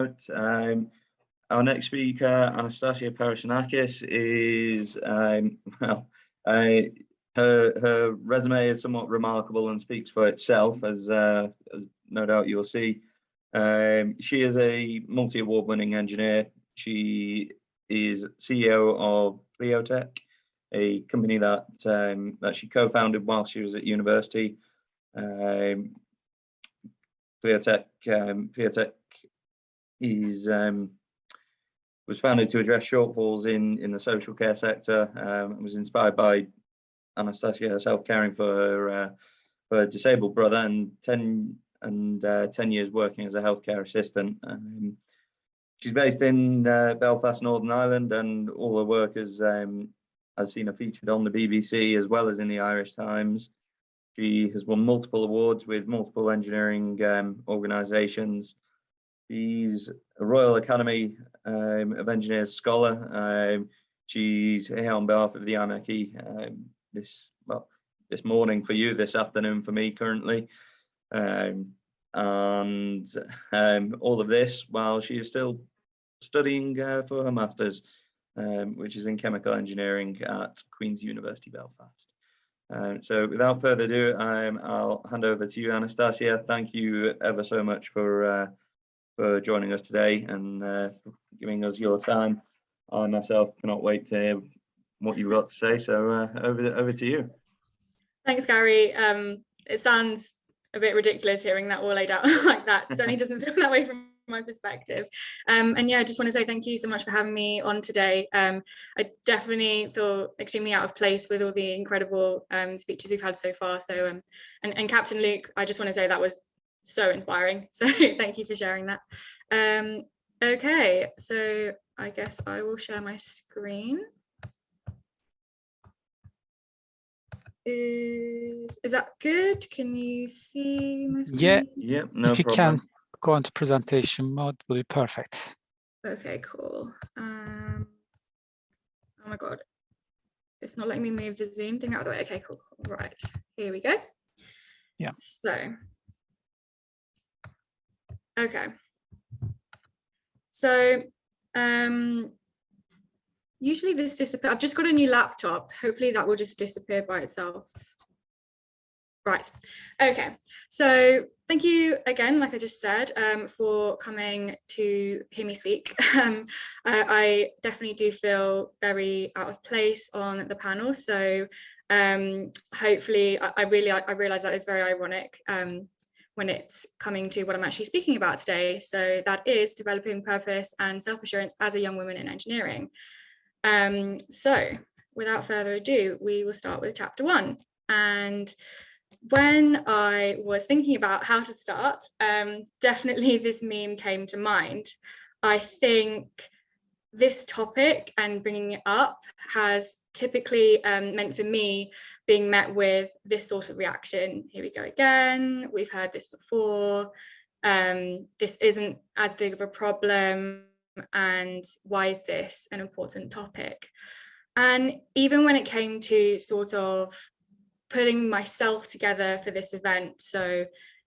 out. Our next speaker, Anastasia Parashanakis, is her resume is somewhat remarkable and speaks for itself, as no doubt you'll see. She is a multi-award-winning engineer. She is CEO of Pleotech, a company that she co-founded while she was at university. Pleotech was founded to address shortfalls in the social care sector. And was inspired by Anastasia herself caring for her disabled brother, and 10 years working as a healthcare assistant. She's based in Belfast, Northern Ireland, and all her work has seen her featured on the BBC as well as in the Irish Times. She has won multiple awards with multiple engineering organisations. She's a Royal Academy of Engineers scholar. She's here on behalf of the IMechE this morning for you, this afternoon for me currently. And all of this while she is still studying for her master's, which is in chemical engineering at Queen's University Belfast. So without further ado, I'll hand over to you, Anastasia. Thank you ever so much for joining us today and for giving us your time. I myself cannot wait to hear what you've got to say. So over to you. Thanks, Gary. It sounds a bit ridiculous hearing that all laid out like that. It certainly doesn't feel that way from my perspective. And yeah, I just want to say thank you so much for having me on today. I definitely feel extremely out of place with all the incredible speeches we've had so far. So and Captain Luke, I just want to say that was so inspiring. So thank you for sharing that. Okay, so I guess I will share my screen. Is that good? Can you see my screen? Yeah, no if you problem. can go into presentation mode, will be perfect. Okay, cool. Oh my god, it's not letting me move the Zoom thing out of the way. Okay, cool. Right, here we go. Yeah. So, okay. So, usually this disappears. I've just got a new laptop. Hopefully that will just disappear by itself. Right. Okay. So thank you again, like I just said, for coming to hear me speak. I definitely do feel very out of place on the panel. So hopefully I realize that is very ironic when it's coming to what I'm actually speaking about today. So that is developing purpose and self-assurance as a young woman in engineering. So without further ado, we will start with chapter 1. And when I was thinking about how to start, definitely this meme came to mind. I think this topic and bringing it up has typically meant for me being met with this sort of reaction. Here we go again. We've heard this before. This isn't as big of a problem. And why is this an important topic? And even when it came to sort of putting myself together for this event, so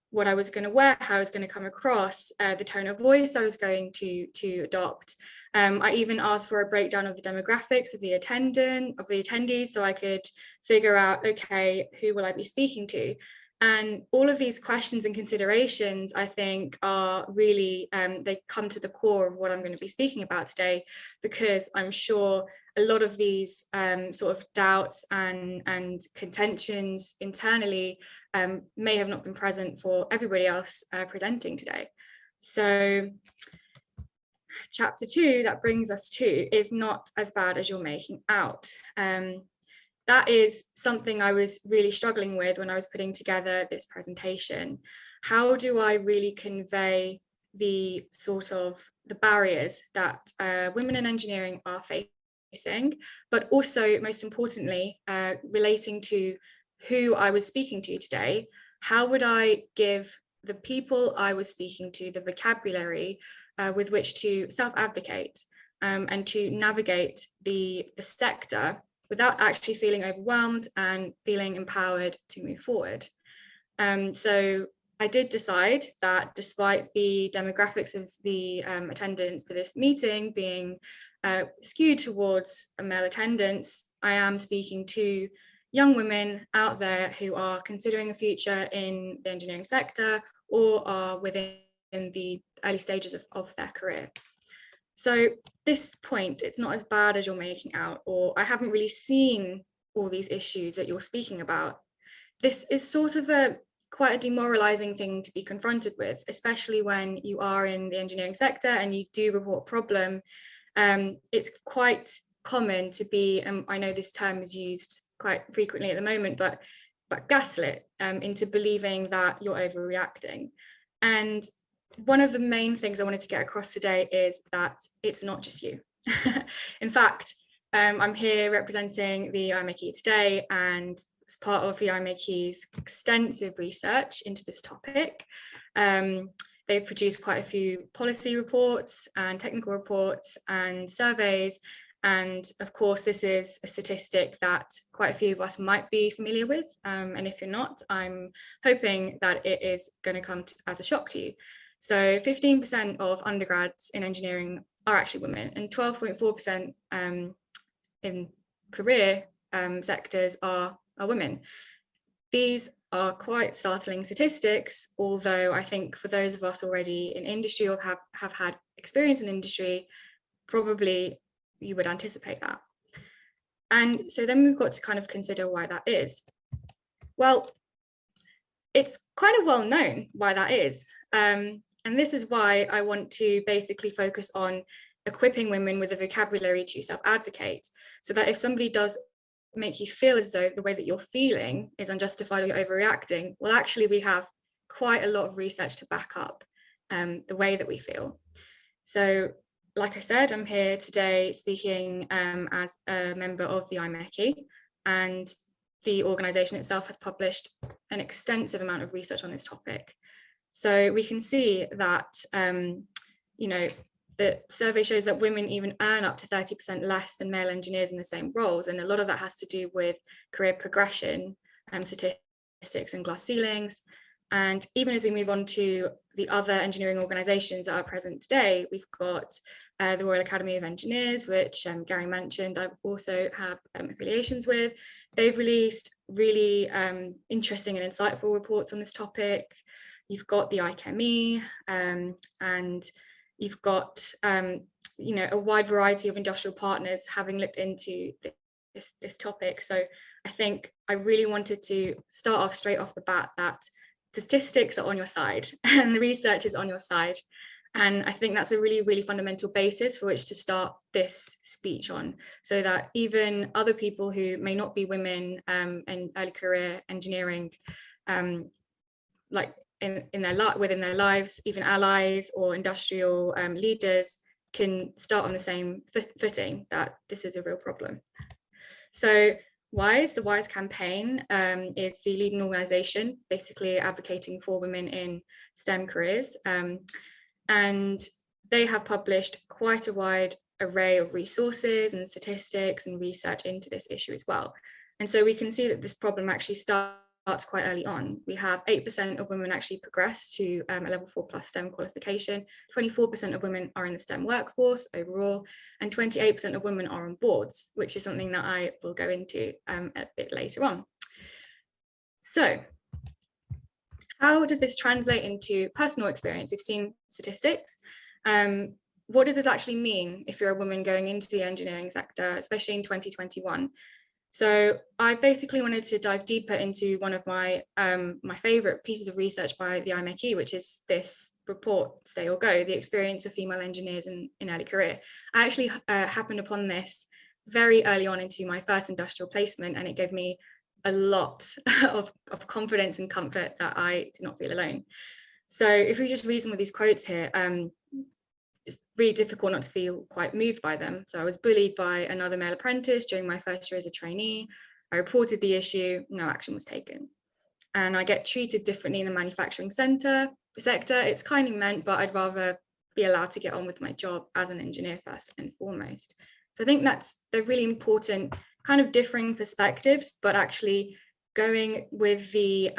what I was going to wear, how I was going to come across, the tone of voice I was going to adopt. I even asked for a breakdown of the demographics of the attendees, so I could figure out, okay, who will I be speaking to? And all of these questions and considerations, I think, are really, they come to the core of what I'm going to be speaking about today, because I'm sure a lot of these sort of doubts and contentions internally may have not been present for everybody else presenting today. So chapter 2 that brings us to is not as bad as you're making out. That is something I was really struggling with when I was putting together this presentation. How do I really convey the sort of the barriers that women in engineering are facing, but also most importantly, relating to who I was speaking to today? How would I give the people I was speaking to the vocabulary with which to self-advocate and to navigate the sector without actually feeling overwhelmed and feeling empowered to move forward? So I did decide that despite the demographics of the attendance for this meeting being skewed towards male attendance, I am speaking to young women out there who are considering a future in the engineering sector or are within the early stages of their career. So this point, it's not as bad as you're making out, or I haven't really seen all these issues that you're speaking about. This is sort of quite a demoralizing thing to be confronted with, especially when you are in the engineering sector and you do report a problem. It's quite common to be, I know this term is used quite frequently at the moment, but gaslit into believing that you're overreacting. And one of the main things I wanted to get across today is that it's not just you. In fact, I'm here representing the IMechE today, and as part of the IMechE's extensive research into this topic, they've produced quite a few policy reports and technical reports and surveys. And of course, this is a statistic that quite a few of us might be familiar with. And if you're not, I'm hoping that it is going to come as a shock to you. So 15% of undergrads in engineering are actually women, and 12.4% in career sectors are women. These are quite startling statistics, although I think for those of us already in industry or have had experience in industry, probably you would anticipate that. And so then we've got to kind of consider why that is. Well, it's kind of well known why that is. And this is why I want to basically focus on equipping women with a vocabulary to self-advocate, so that if somebody does make you feel as though the way that you're feeling is unjustified or you're overreacting, well, actually we have quite a lot of research to back up the way that we feel. So like I said, I'm here today speaking as a member of the IMechE, and the organisation itself has published an extensive amount of research on this topic. So we can see that, you know, the survey shows that women even earn up to 30% less than male engineers in the same roles. And a lot of that has to do with career progression, statistics and glass ceilings. And even as we move on to the other engineering organisations that are present today, we've got the Royal Academy of Engineers, which Gary mentioned, I also have affiliations with. They've released really interesting and insightful reports on this topic. You've got the IChemE, and you've got you know, a wide variety of industrial partners having looked into this topic. So I think I really wanted to start off straight off the bat that the statistics are on your side and the research is on your side. And I think that's a really, really fundamental basis for which to start this speech on, so that even other people who may not be women in early career engineering, like within their lives, even allies or industrial leaders, can start on the same footing that this is a real problem. So WISE, the WISE campaign is the leading organisation basically advocating for women in STEM careers. And they have published quite a wide array of resources and statistics and research into this issue as well. And so we can see that this problem actually starts quite early on. We have 8% of women actually progress to a level 4+ STEM qualification, 24% of women are in the STEM workforce overall, and 28% of women are on boards, which is something that I will go into a bit later on. So how does this translate into personal experience? We've seen statistics. What does this actually mean if you're a woman going into the engineering sector, especially in 2021? So I basically wanted to dive deeper into one of my my favorite pieces of research by the IMechE, which is this report, Stay or Go, the experience of female engineers in early career. I actually happened upon this very early on into my first industrial placement, and it gave me a lot of confidence and comfort that I did not feel alone. So if we just read some of these quotes here, it's really difficult not to feel quite moved by them. So I was bullied by another male apprentice during my first year as a trainee. I reported the issue, no action was taken. And I get treated differently in the manufacturing sector. It's kindly meant, but I'd rather be allowed to get on with my job as an engineer first and foremost. So I think they're really important kind of differing perspectives, but actually going with the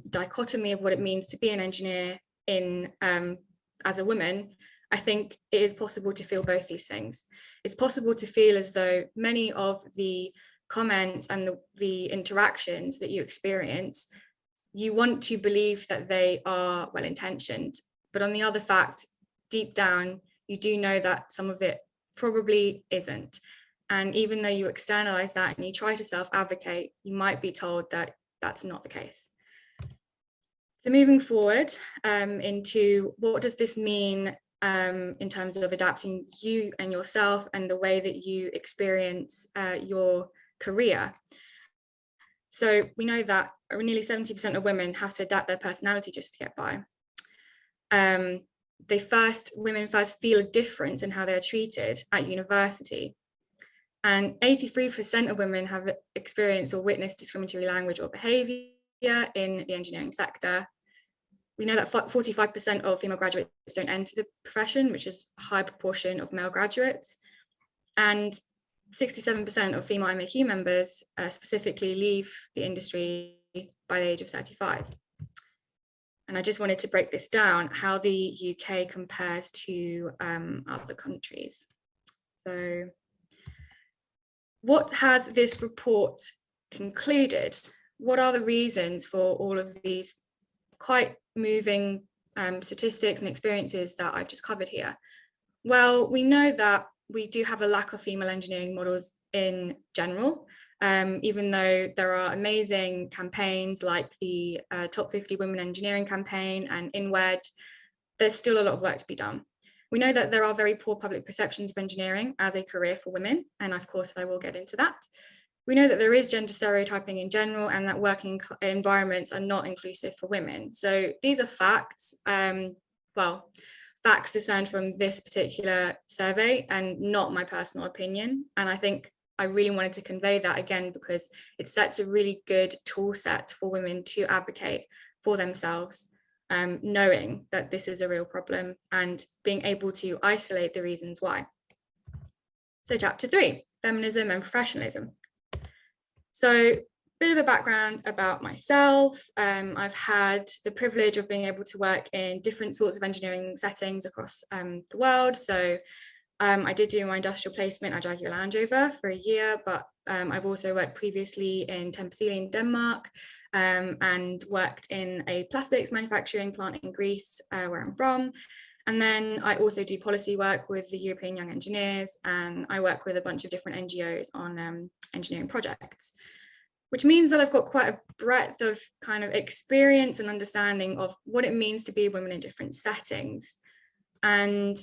dichotomy of what it means to be an engineer as a woman, I think it is possible to feel both these things. It's possible to feel as though many of the comments and the interactions that you experience, you want to believe that they are well-intentioned, but on the other fact, deep down, you do know that some of it probably isn't. And even though you externalize that and you try to self-advocate, you might be told that that's not the case. So moving forward into what does this mean in terms of adapting you and yourself and the way that you experience your career. So we know that nearly 70% of women have to adapt their personality just to get by. Women first feel a difference in how they are treated at university. And 83% of women have experienced or witnessed discriminatory language or behavior in the engineering sector. We know that 45% of female graduates don't enter the profession, which is a high proportion of male graduates. And 67% of female MAQ members specifically leave the industry by the age of 35. And I just wanted to break this down, how the UK compares to other countries. So what has this report concluded? What are the reasons for all of these quite moving statistics and experiences that I've just covered here? Well, we know that we do have a lack of female engineering models in general, even though there are amazing campaigns like the Top 50 Women Engineering campaign and InWed, there's still a lot of work to be done. We know that there are very poor public perceptions of engineering as a career for women, and of course I will get into that. We know that there is gender stereotyping in general and that working environments are not inclusive for women. So these are facts, facts discerned from this particular survey and not my personal opinion. And I think I really wanted to convey that again, because it sets a really good tool set for women to advocate for themselves, knowing that this is a real problem and being able to isolate the reasons why. So chapter 3, feminism and professionalism. So bit of a background about myself. I've had the privilege of being able to work in different sorts of engineering settings across the world. So I did do my industrial placement at Jaguar Land Rover for a year, but I've also worked previously in Tempesili in Denmark and worked in a plastics manufacturing plant in Greece, where I'm from. And then I also do policy work with the European Young Engineers, and I work with a bunch of different NGOs on engineering projects, which means that I've got quite a breadth of kind of experience and understanding of what it means to be women in different settings. And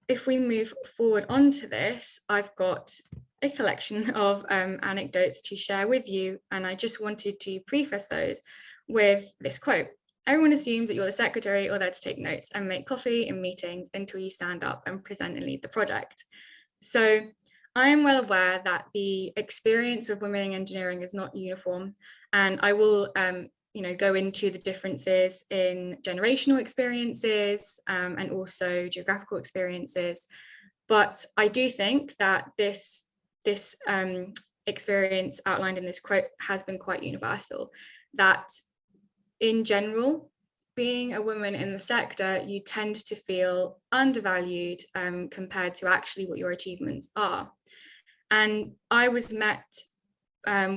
if we move forward onto this, I've got a collection of anecdotes to share with you, and I just wanted to preface those with this quote. Everyone assumes that you're the secretary or there to take notes and make coffee in meetings until you stand up and present and lead the project. So I am well aware that the experience of women in engineering is not uniform, and I will go into the differences in generational experiences and also geographical experiences. But I do think that this experience outlined in this quote has been quite universal, that in general, being a woman in the sector, you tend to feel undervalued compared to actually what your achievements are. And I was met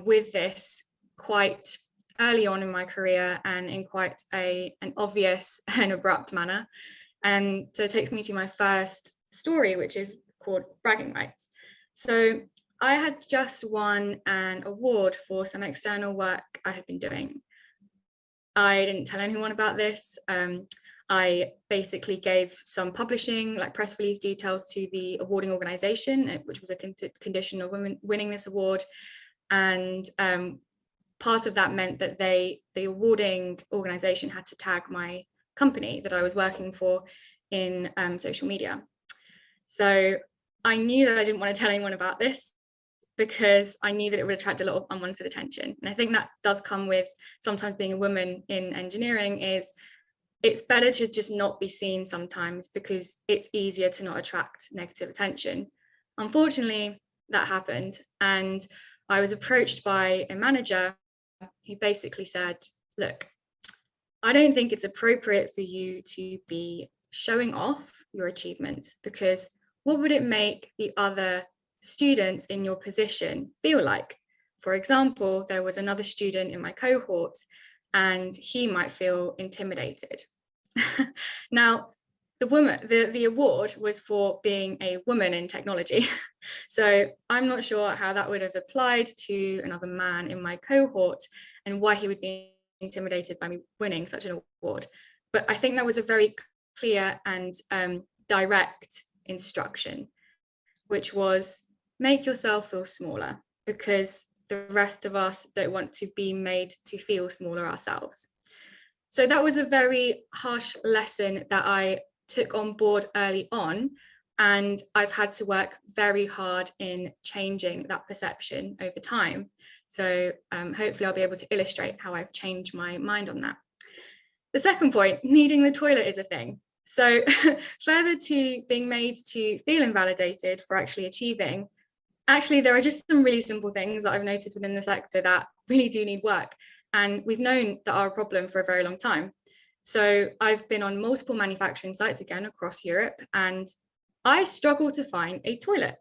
with this quite early on in my career and in quite an obvious and abrupt manner. And so it takes me to my first story, which is called Bragging Rights. So I had just won an award for some external work I had been doing. I didn't tell anyone about this. I basically gave some publishing, like press release details, to the awarding organization, which was a condition of women winning this award. And part of that meant that the awarding organization had to tag my company that I was working for in social media. So I knew that I didn't want to tell anyone about this, because I knew that it would attract a lot of unwanted attention. And I think that does come with sometimes being a woman in engineering, is it's better to just not be seen sometimes, because it's easier to not attract negative attention. Unfortunately, that happened. And I was approached by a manager who basically said, look, I don't think it's appropriate for you to be showing off your achievements, because what would it make the other students in your position feel like? For example, there was another student in my cohort and he might feel intimidated. Now, the award was for being a woman in technology. So I'm not sure how that would have applied to another man in my cohort and why he would be intimidated by me winning such an award. But I think that was a very clear and direct instruction, which was make yourself feel smaller, because the rest of us don't want to be made to feel smaller ourselves. So that was a very harsh lesson that I took on board early on, and I've had to work very hard in changing that perception over time. So hopefully I'll be able to illustrate how I've changed my mind on that. The second point, needing the toilet is a thing. So further to being made to feel invalidated for actually achieving, actually there are just some really simple things that I've noticed within the sector that really do need work. And we've known that are a problem for a very long time. So I've been on multiple manufacturing sites again across Europe, and I struggle to find a toilet.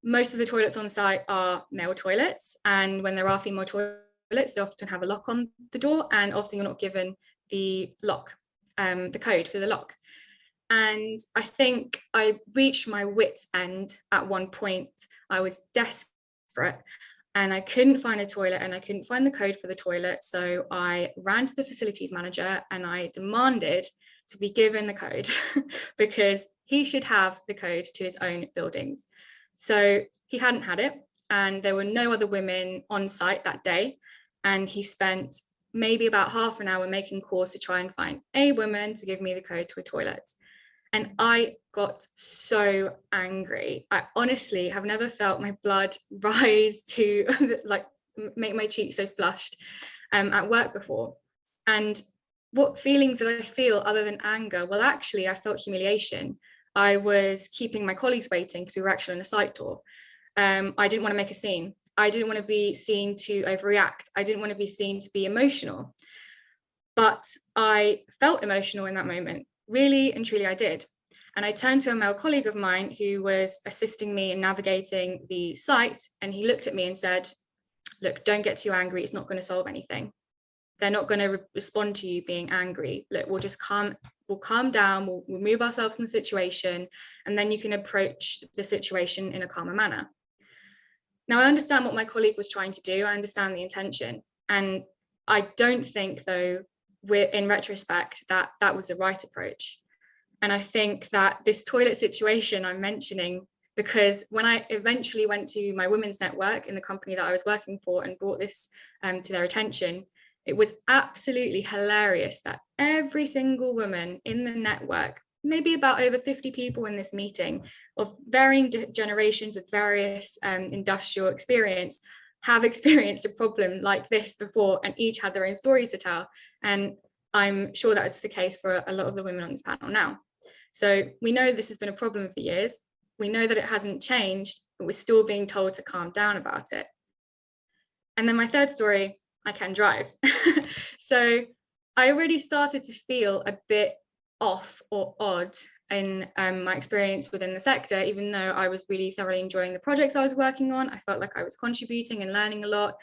Most of the toilets on site are male toilets, and when there are female toilets, they often have a lock on the door, and often you're not given the lock, the code for the lock. And I think I reached my wit's end at one point. I was desperate and I couldn't find a toilet and I couldn't find the code for the toilet. So I ran to the facilities manager and I demanded to be given the code because he should have the code to his own buildings. So he hadn't had it, and there were no other women on site that day. And he spent maybe about half an hour making calls to try and find a woman to give me the code to a toilet. And I got so angry. I honestly have never felt my blood rise to like make my cheeks so flushed at work before. And what feelings did I feel other than anger? Well, actually, I felt humiliation. I was keeping my colleagues waiting because we were actually on a site tour. I didn't want to make a scene. I didn't want to be seen to overreact. I didn't want to be seen to be emotional. But I felt emotional in that moment. Really and truly I did. And I turned to a male colleague of mine who was assisting me in navigating the site. And he looked at me and said, look, don't get too angry. It's not going to solve anything. They're not going to respond to you being angry. Look, we'll calm down. We'll remove ourselves from the situation. And then you can approach the situation in a calmer manner. Now, I understand what my colleague was trying to do. I understand the intention. And I don't think, though, in retrospect, that was the right approach. And I think that this toilet situation I'm mentioning, because when I eventually went to my women's network in the company that I was working for and brought this to their attention, it was absolutely hilarious that every single woman in the network, maybe about over 50 people in this meeting of varying generations with various industrial experience, have experienced a problem like this before, and each had their own stories to tell. And I'm sure that's the case for a lot of the women on this panel now. So we know this has been a problem for years. We know that it hasn't changed, but we're still being told to calm down about it. And then my third story, I can drive. So I already started to feel a bit off or odd in my experience within the sector, even though I was really thoroughly enjoying the projects I was working on. I felt like I was contributing and learning a lot.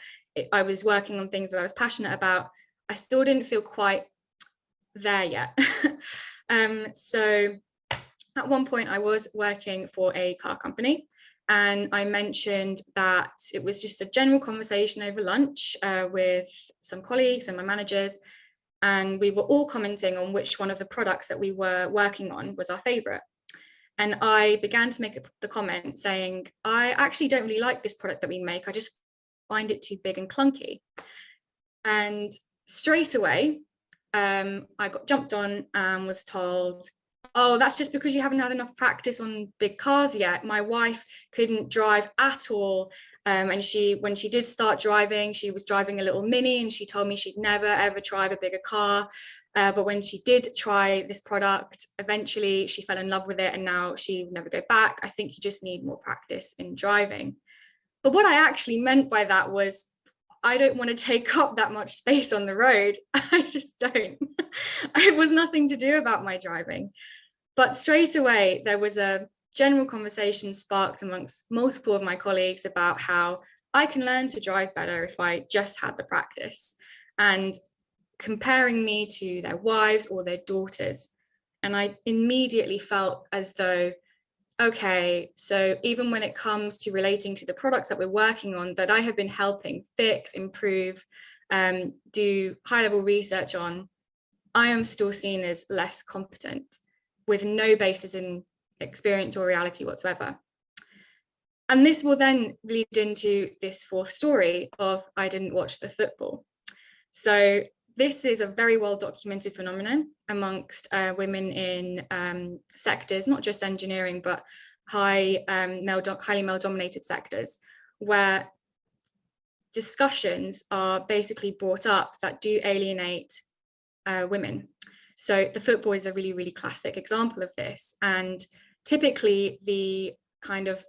I was working on things that I was passionate about. I still didn't feel quite there yet. So at one point I was working for a car company, and I mentioned that it was just a general conversation over lunch with some colleagues and my managers, and we were all commenting on which one of the products that we were working on was our favorite. And I began to make the comment saying, I actually don't really like this product that we make. I just find it too big and clunky. And straight away, I got jumped on and was told, oh, that's just because you haven't had enough practice on big cars yet. My wife couldn't drive at all. And when she did start driving, she was driving a little Mini, and she told me she'd never, ever drive a bigger car. But when she did try this product, eventually she fell in love with it, and now she would never go back. I think you just need more practice in driving. But what I actually meant by that was, I don't want to take up that much space on the road. I just don't. It was nothing to do about my driving. But straight away, there was a general conversation sparked amongst multiple of my colleagues about how I can learn to drive better if I just had the practice, and comparing me to their wives or their daughters. And I immediately felt as though, okay, so even when it comes to relating to the products that we're working on, that I have been helping fix, improve, do high-level research on, I am still seen as less competent with no basis in experience or reality whatsoever. And this will then lead into this fourth story of I didn't watch the football. So this is a very well documented phenomenon amongst women in sectors, not just engineering, but highly male dominated sectors, where discussions are basically brought up that do alienate women. So the football is a really, really classic example of this. And typically the kind of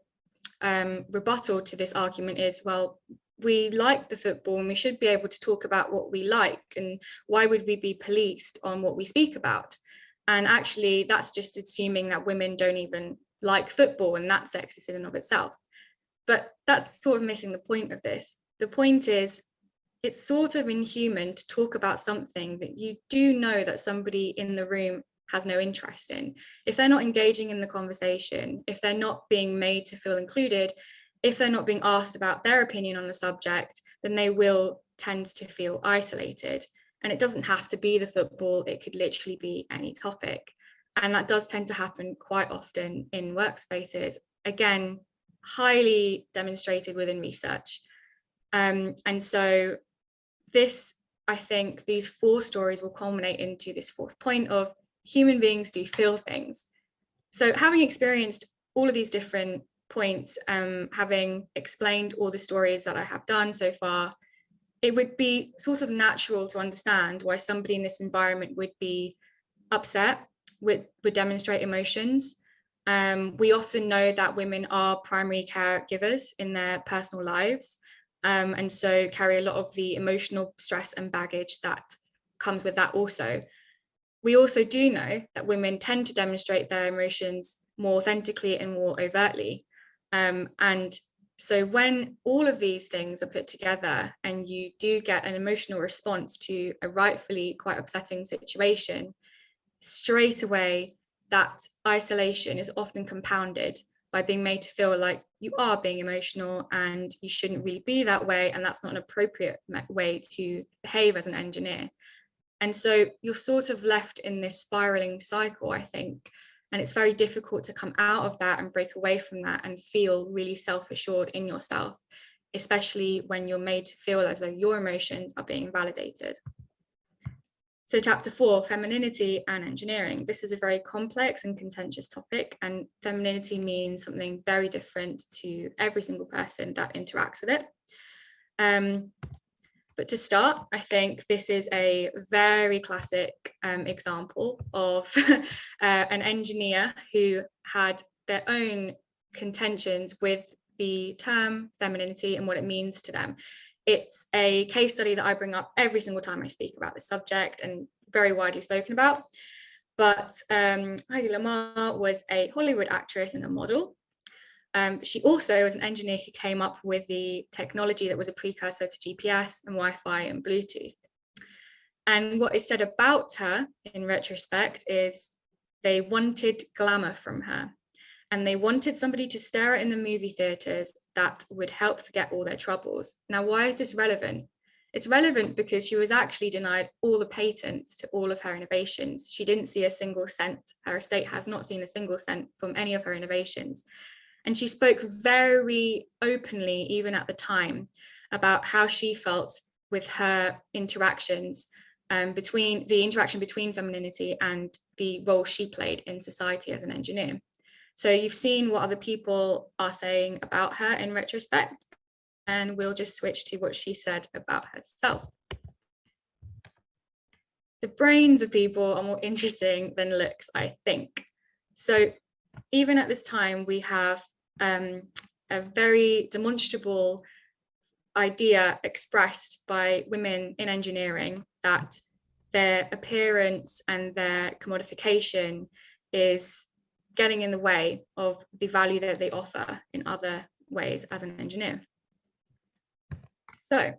rebuttal to this argument is, well, we like the football and we should be able to talk about what we like, and why would we be policed on what we speak about? And actually that's just assuming that women don't even like football, and that's sexist in and of itself. But that's sort of missing the point of this. The point is, it's sort of inhuman to talk about something that you do know that somebody in the room has no interest in. If they're not engaging in the conversation, if they're not being made to feel included, if they're not being asked about their opinion on the subject, then they will tend to feel isolated. And it doesn't have to be the football, it could literally be any topic. And that does tend to happen quite often in workspaces. Again, highly demonstrated within research. And so this, I think these four stories will culminate into this fourth point of human beings do feel things. So having experienced all of these different points, having explained all the stories that I have done so far, it would be sort of natural to understand why somebody in this environment would be upset, would demonstrate emotions. We often know that women are primary caregivers in their personal lives, and so carry a lot of the emotional stress and baggage that comes with that also. We also do know that women tend to demonstrate their emotions more authentically and more overtly. And so when all of these things are put together and you do get an emotional response to a rightfully quite upsetting situation, straight away that isolation is often compounded by being made to feel like you are being emotional and you shouldn't really be that way, and that's not an appropriate way to behave as an engineer. And so you're sort of left in this spiraling cycle, I think, and it's very difficult to come out of that and break away from that and feel really self-assured in yourself, especially when you're made to feel as though your emotions are being validated. So chapter 4, femininity and engineering. This is a very complex and contentious topic, and femininity means something very different to every single person that interacts with it. But to start, I think this is a very classic example of an engineer who had their own contentions with the term femininity and what it means to them. It's a case study that I bring up every single time I speak about this subject and very widely spoken about. But Heidi Lamar was a Hollywood actress and a model. She also was an engineer who came up with the technology that was a precursor to GPS and Wi-Fi and Bluetooth. And what is said about her in retrospect is they wanted glamour from her, and they wanted somebody to stare at in the movie theaters that would help forget all their troubles. Now, why is this relevant? It's relevant because she was actually denied all the patents to all of her innovations. She didn't see a single cent. Her estate has not seen a single cent from any of her innovations. And she spoke very openly, even at the time, about how she felt with her interactions, between femininity and the role she played in society as an engineer. So you've seen what other people are saying about her in retrospect, and we'll just switch to what she said about herself. The brains of people are more interesting than looks, I think. So even at this time, we have a very demonstrable idea expressed by women in engineering that their appearance and their commodification is getting in the way of the value that they offer in other ways as an engineer. So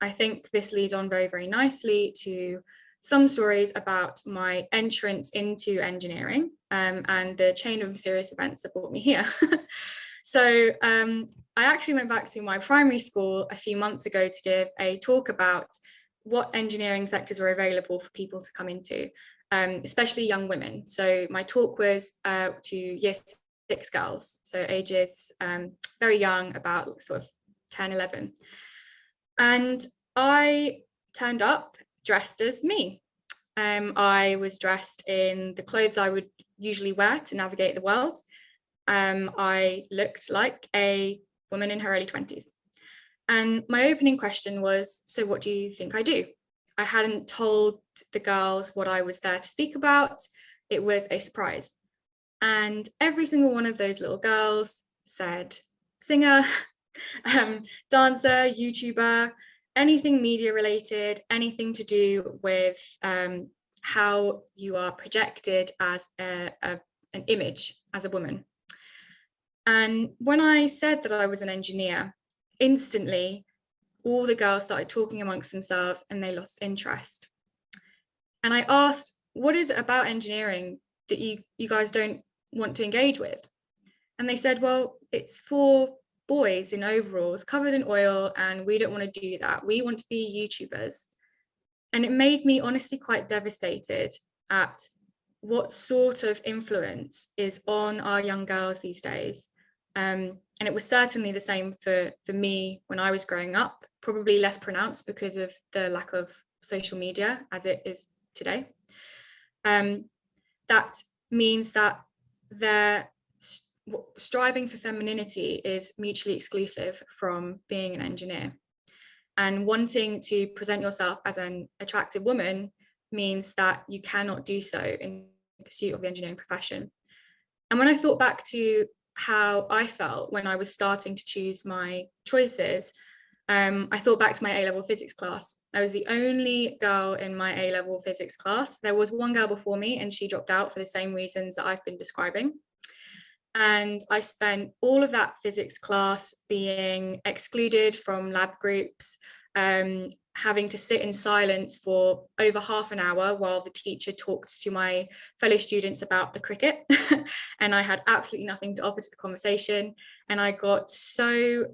I think this leads on very, very nicely to some stories about my entrance into engineering and the chain of mysterious events that brought me here. So I actually went back to my primary school a few months ago to give a talk about what engineering sectors were available for people to come into, especially young women. So my talk was to year 6 girls, so ages very young, about sort of 10, 11. And I turned up dressed as me. I was dressed in the clothes I would usually wear to navigate the world. I looked like a woman in her early 20s. And my opening question was, so what do you think I do? I hadn't told the girls what I was there to speak about. It was a surprise. And every single one of those little girls said, singer, dancer, YouTuber, anything media related, anything to do with how you are projected as an image as a woman. And when I said that I was an engineer, instantly, all the girls started talking amongst themselves and they lost interest. And I asked, what is it about engineering that you guys don't want to engage with? And they said, well, it's for boys in overalls covered in oil, and we don't want to do that. We want to be YouTubers. And it made me honestly quite devastated at what sort of influence is on our young girls these days. And it was certainly the same for me when I was growing up, probably less pronounced because of the lack of social media as it is today. That means that their striving for femininity is mutually exclusive from being an engineer. And wanting to present yourself as an attractive woman means that you cannot do so in pursuit of the engineering profession. And when I thought back to how I felt when I was starting to choose my choices, I thought back to my A-level physics class. I was the only girl in my A-level physics class. There was one girl before me and she dropped out for the same reasons that I've been describing. And I spent all of that physics class being excluded from lab groups, having to sit in silence for over half an hour while the teacher talked to my fellow students about the cricket. And I had absolutely nothing to offer to the conversation. And I got so,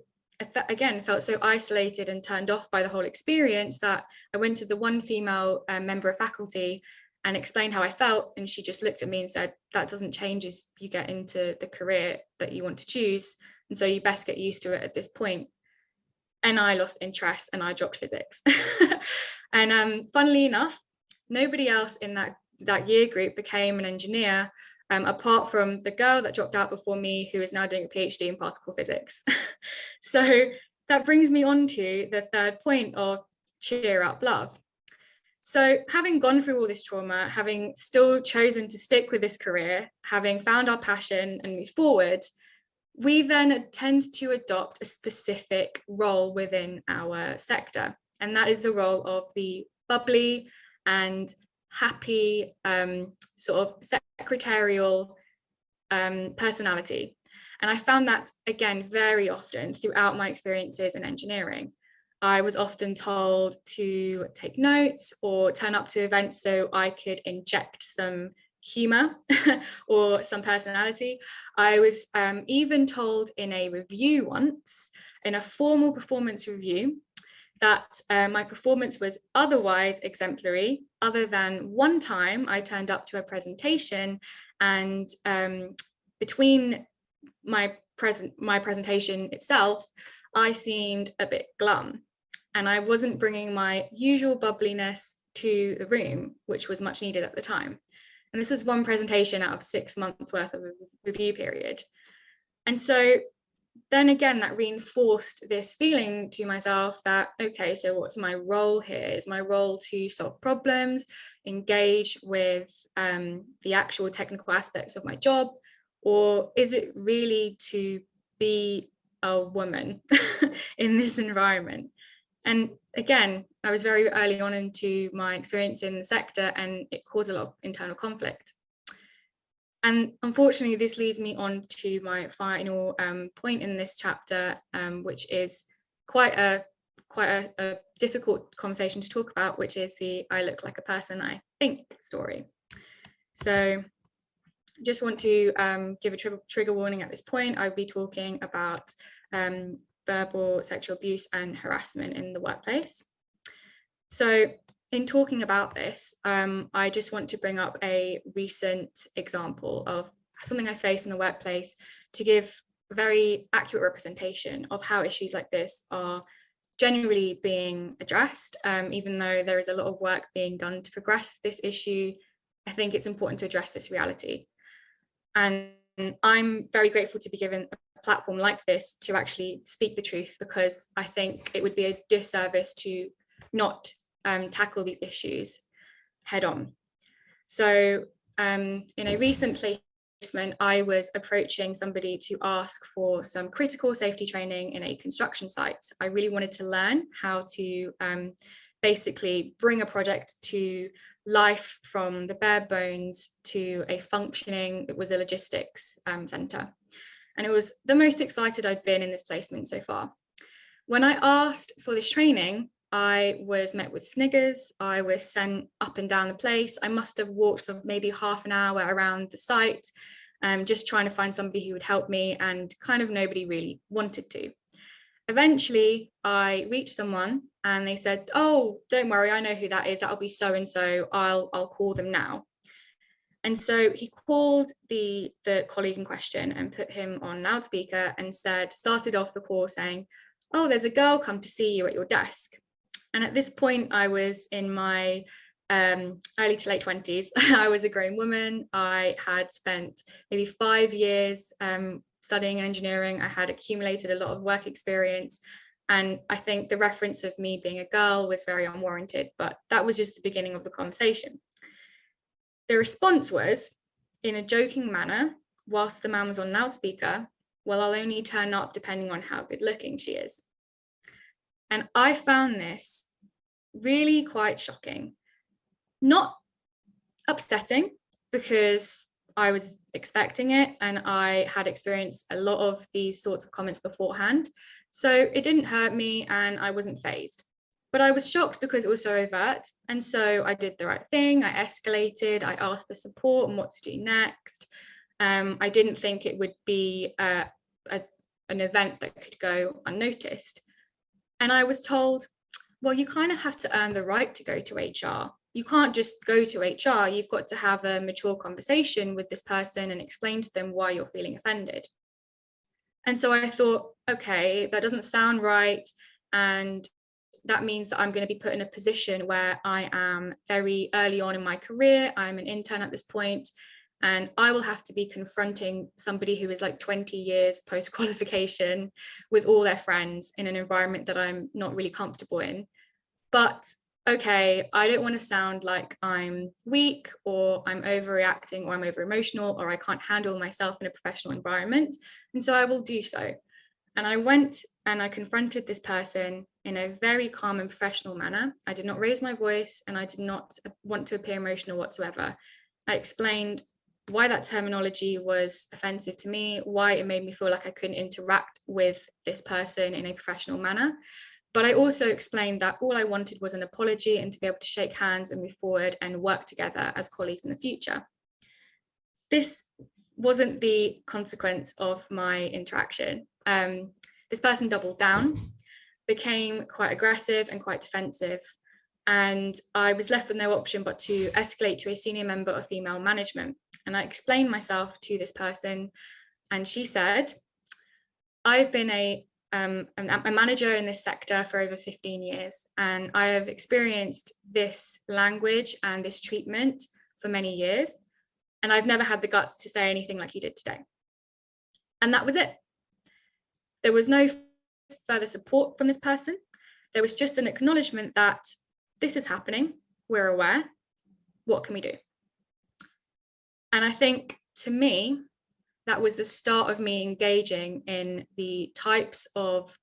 again, felt so isolated and turned off by the whole experience that I went to the one female member of faculty and explained how I felt. And she just looked at me and said, that doesn't change as you get into the career that you want to choose. And so you best get used to it at this point. And I lost interest and I dropped physics. And funnily enough, nobody else in that year group became an engineer, apart from the girl that dropped out before me, who is now doing a PhD in particle physics. So that brings me on to the third point of cheer up, love. So having gone through all this trauma, having still chosen to stick with this career, having found our passion and move forward, we then tend to adopt a specific role within our sector. And that is the role of the bubbly and happy sort of secretarial personality. And I found that, again, very often throughout my experiences in engineering. I was often told to take notes or turn up to events so I could inject some humor or some personality. I was even told in a review once, in a formal performance review, that my performance was otherwise exemplary, other than one time I turned up to a presentation and between my presentation itself, I seemed a bit glum and I wasn't bringing my usual bubbliness to the room, which was much needed at the time. And this was one presentation out of 6 months worth of a review period. And so then again, that reinforced this feeling to myself that, okay, so what's my role here? Is my role to solve problems, engage with the actual technical aspects of my job? Or is it really to be a woman in this environment. And again, I was very early on into my experience in the sector, and it caused a lot of internal conflict. And unfortunately, this leads me on to my final point in this chapter, which is quite a difficult conversation to talk about, which is the "I look like a person I think" story. So just want to give a trigger warning at this point. I'll be talking about verbal sexual abuse and harassment in the workplace. So in talking about this, I just want to bring up a recent example of something I faced in the workplace to give a very accurate representation of how issues like this are generally being addressed. Even though there is a lot of work being done to progress this issue, I think it's important to address this reality. And I'm very grateful to be given a platform like this to actually speak the truth, because I think it would be a disservice to not tackle these issues head on. So in a recent placement, I was approaching somebody to ask for some critical safety training in a construction site. I really wanted to learn how to basically bring a project to life from the bare bones to a functioning, it was a logistics center. And it was the most excited I'd been in this placement so far. When I asked for this training, I was met with sniggers. I was sent up and down the place. I must have walked for maybe half an hour around the site, just trying to find somebody who would help me, and kind of nobody really wanted to. Eventually, I reached someone and they said, "Oh, don't worry, I know who that is. That'll be so-and-so. I'll call them now." And so he called the colleague in question and put him on loudspeaker and started off the call saying, "Oh, there's a girl come to see you at your desk." And at this point, I was in my early to late 20s. I was a grown woman. I had spent maybe 5 years studying engineering. I had accumulated a lot of work experience. And I think the reference of me being a girl was very unwarranted, but that was just the beginning of the conversation. The response was, in a joking manner, whilst the man was on loudspeaker, "Well, I'll only turn up depending on how good looking she is." And I found this really quite shocking. Not upsetting, because I was expecting it and I had experienced a lot of these sorts of comments beforehand. So it didn't hurt me and I wasn't fazed. But I was shocked because it was so overt. And so I did the right thing. I escalated. I asked for support and what to do next. I didn't think it would be an event that could go unnoticed. And I was told, "Well, you kind of have to earn the right to go to HR. You can't just go to HR. You've got to have a mature conversation with this person and explain to them why you're feeling offended." And so I thought, okay, that doesn't sound right. And that means that I'm going to be put in a position where I am very early on in my career. I'm an intern at this point, and I will have to be confronting somebody who is like 20 years post-qualification with all their friends in an environment that I'm not really comfortable in. But okay, I don't want to sound like I'm weak or I'm overreacting or I'm over emotional or I can't handle myself in a professional environment. And so I will do so. And I went and I confronted this person in a very calm and professional manner. I did not raise my voice and I did not want to appear emotional whatsoever. I explained why that terminology was offensive to me, why it made me feel like I couldn't interact with this person in a professional manner. But I also explained that all I wanted was an apology and to be able to shake hands and move forward and work together as colleagues in the future. This wasn't the consequence of my interaction. This person doubled down, became quite aggressive and quite defensive. And I was left with no option but to escalate to a senior member of female management. And I explained myself to this person, and she said, "I've been a manager in this sector for over 15 years, and I have experienced this language and this treatment for many years, and I've never had the guts to say anything like you did today." And that was it. There was no further support from this person. There was just an acknowledgement that this is happening, we're aware, what can we do? And I think, to me, that was the start of me engaging in the types of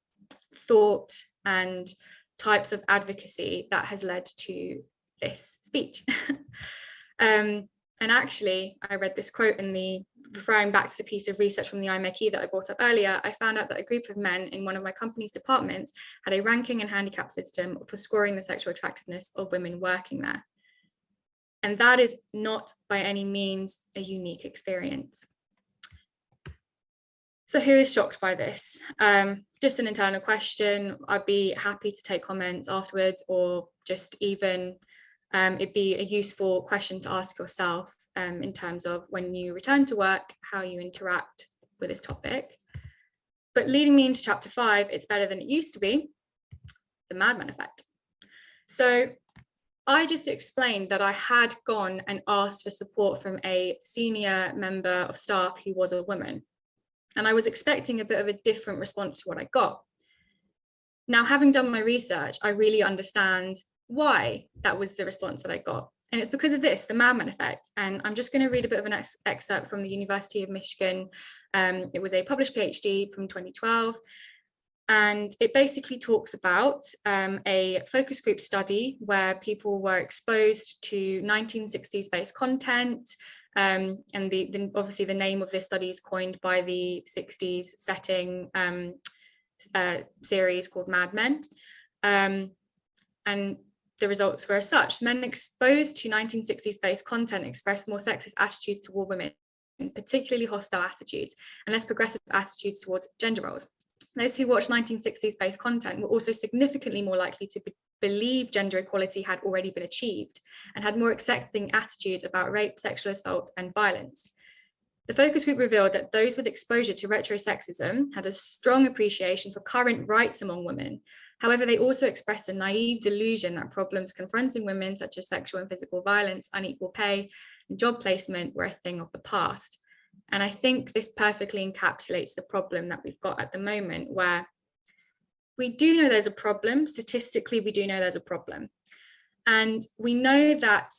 thought and types of advocacy that has led to this speech. And actually, I read this quote in the, referring back to the piece of research from the IMechE that I brought up earlier, I found out that a group of men in one of my company's departments had a ranking and handicap system for scoring the sexual attractiveness of women working there. And that is not by any means a unique experience. So who is shocked by this? Just an internal question. I'd be happy to take comments afterwards, or just even it'd be a useful question to ask yourself in terms of when you return to work, how you interact with this topic. But leading me into chapter 5, it's better than it used to be, the madman effect. So I just explained that I had gone and asked for support from a senior member of staff who was a woman. And I was expecting a bit of a different response to what I got. Now, having done my research, I really understand why that was the response that I got. And it's because of this, the madman effect. And I'm just going to read a bit of an excerpt from the University of Michigan. It was a published PhD from 2012. And it basically talks about a focus group study where people were exposed to 1960s based content. And obviously the name of this study is coined by the 60s setting series called Mad Men. And the results were as such: men exposed to 1960s based content expressed more sexist attitudes toward women, particularly hostile attitudes, and less progressive attitudes towards gender roles. Those who watched 1960s based content were also significantly more likely to believe gender equality had already been achieved, and had more accepting attitudes about rape, sexual assault, and violence. The focus group revealed that those with exposure to retrosexism had a strong appreciation for current rights among women. However, they also expressed a naive delusion that problems confronting women, such as sexual and physical violence, unequal pay, and job placement, were a thing of the past. And I think this perfectly encapsulates the problem that we've got at the moment, where we do know there's a problem. Statistically, we do know there's a problem. And we know that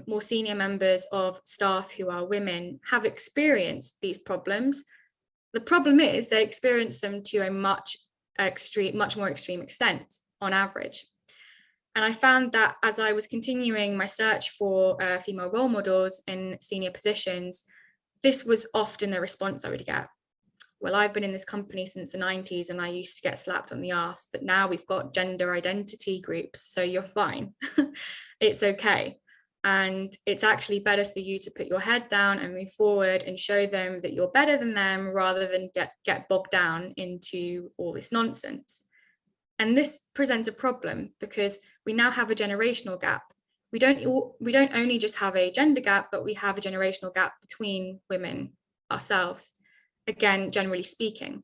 more senior members of staff who are women have experienced these problems. The problem is they experience them to a much more extreme extent on average. And I found that as I was continuing my search for female role models in senior positions, this was often the response I would get. Well, I've been in this company since the 90s and I used to get slapped on the arse, but now we've got gender identity groups, so you're fine. It's okay. And it's actually better for you to put your head down and move forward and show them that you're better than them, rather than get bogged down into all this nonsense. And this presents a problem because we now have a generational gap. We don't only just have a gender gap, but we have a generational gap between women ourselves, again, generally speaking.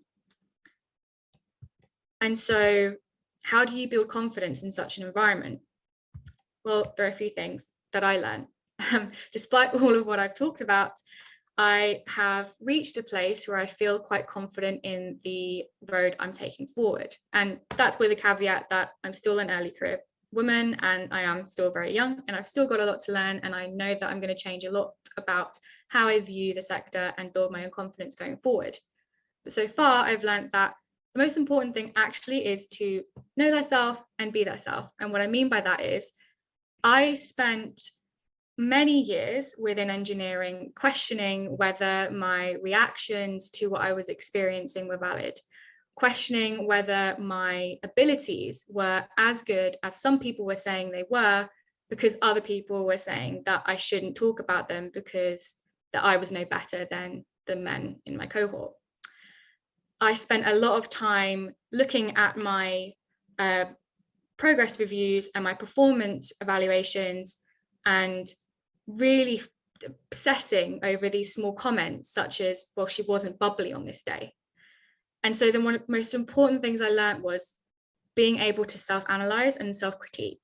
And so how do you build confidence in such an environment? Well, there are a few things that I learned. Despite all of what I've talked about, I have reached a place where I feel quite confident in the road I'm taking forward. And that's with a caveat that I'm still an early career woman and I am still very young and I've still got a lot to learn. And I know that I'm going to change a lot about how I view the sector and build my own confidence going forward. But so far, I've learned that the most important thing actually is to know thyself and be thyself. And what I mean by that is I spent many years within engineering questioning whether my reactions to what I was experiencing were valid, questioning whether my abilities were as good as some people were saying they were, because other people were saying that I shouldn't talk about them because that I was no better than the men in my cohort. I spent a lot of time looking at my progress reviews and my performance evaluations and really obsessing over these small comments such as, well, she wasn't bubbly on this day. And so one of the most important things I learned was being able to self-analyze and self-critique.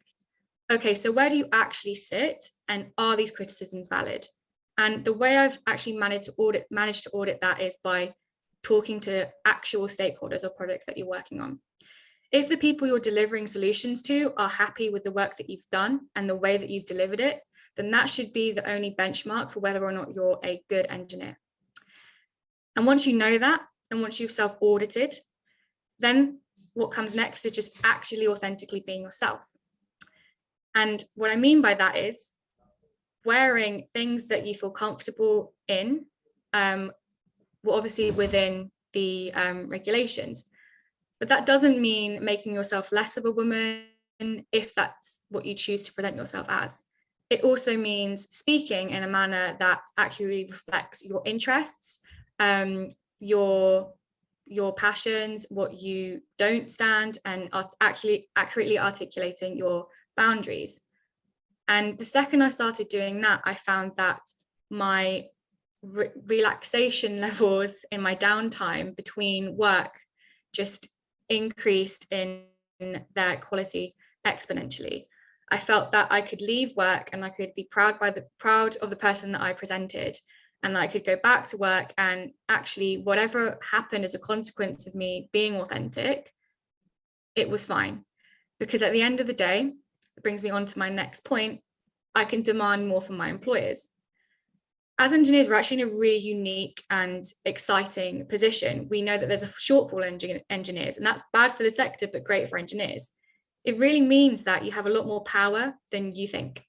Okay, so where do you actually sit and are these criticisms valid? And the way I've actually managed to audit that is by talking to actual stakeholders or projects that you're working on. If the people you're delivering solutions to are happy with the work that you've done and the way that you've delivered it, then that should be the only benchmark for whether or not you're a good engineer. And once you know that, and once you've self-audited, then what comes next is just actually authentically being yourself. And what I mean by that is wearing things that you feel comfortable in, well, obviously within the regulations, but that doesn't mean making yourself less of a woman if that's what you choose to present yourself as. It also means speaking in a manner that accurately reflects your interests, your passions, what you don't stand, and accurately articulating your boundaries. And the second I started doing that, I found that my relaxation levels in my downtime between work just increased in their quality exponentially. I felt that I could leave work and I could be proud of the person that I presented, and that I could go back to work, and actually whatever happened as a consequence of me being authentic, it was fine. Because at the end of the day, it brings me on to my next point, I can demand more from my employers. As engineers, we're actually in a really unique and exciting position. We know that there's a shortfall in engineers, and that's bad for the sector, but great for engineers. It really means that you have a lot more power than you think.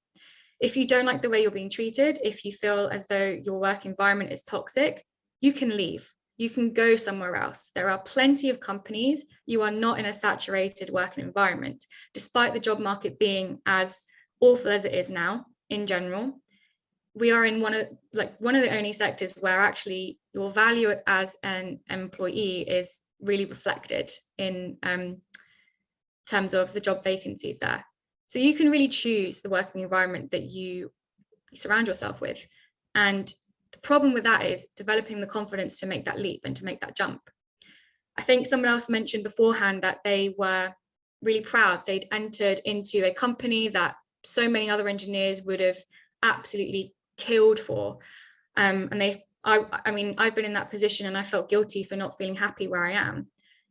If you don't like the way you're being treated, if you feel as though your work environment is toxic, you can leave. You can go somewhere else. There are plenty of companies. You are not in a saturated working environment, despite the job market being as awful as it is now in general. We are in one of the only sectors where actually your value as an employee is really reflected in terms of the job vacancies there. So you can really choose the working environment that you surround yourself with. And the problem with that is developing the confidence to make that leap and to make that jump. I think someone else mentioned beforehand that they were really proud. They'd entered into a company that so many other engineers would have absolutely killed for. I mean, I've been in that position and I felt guilty for not feeling happy where I am.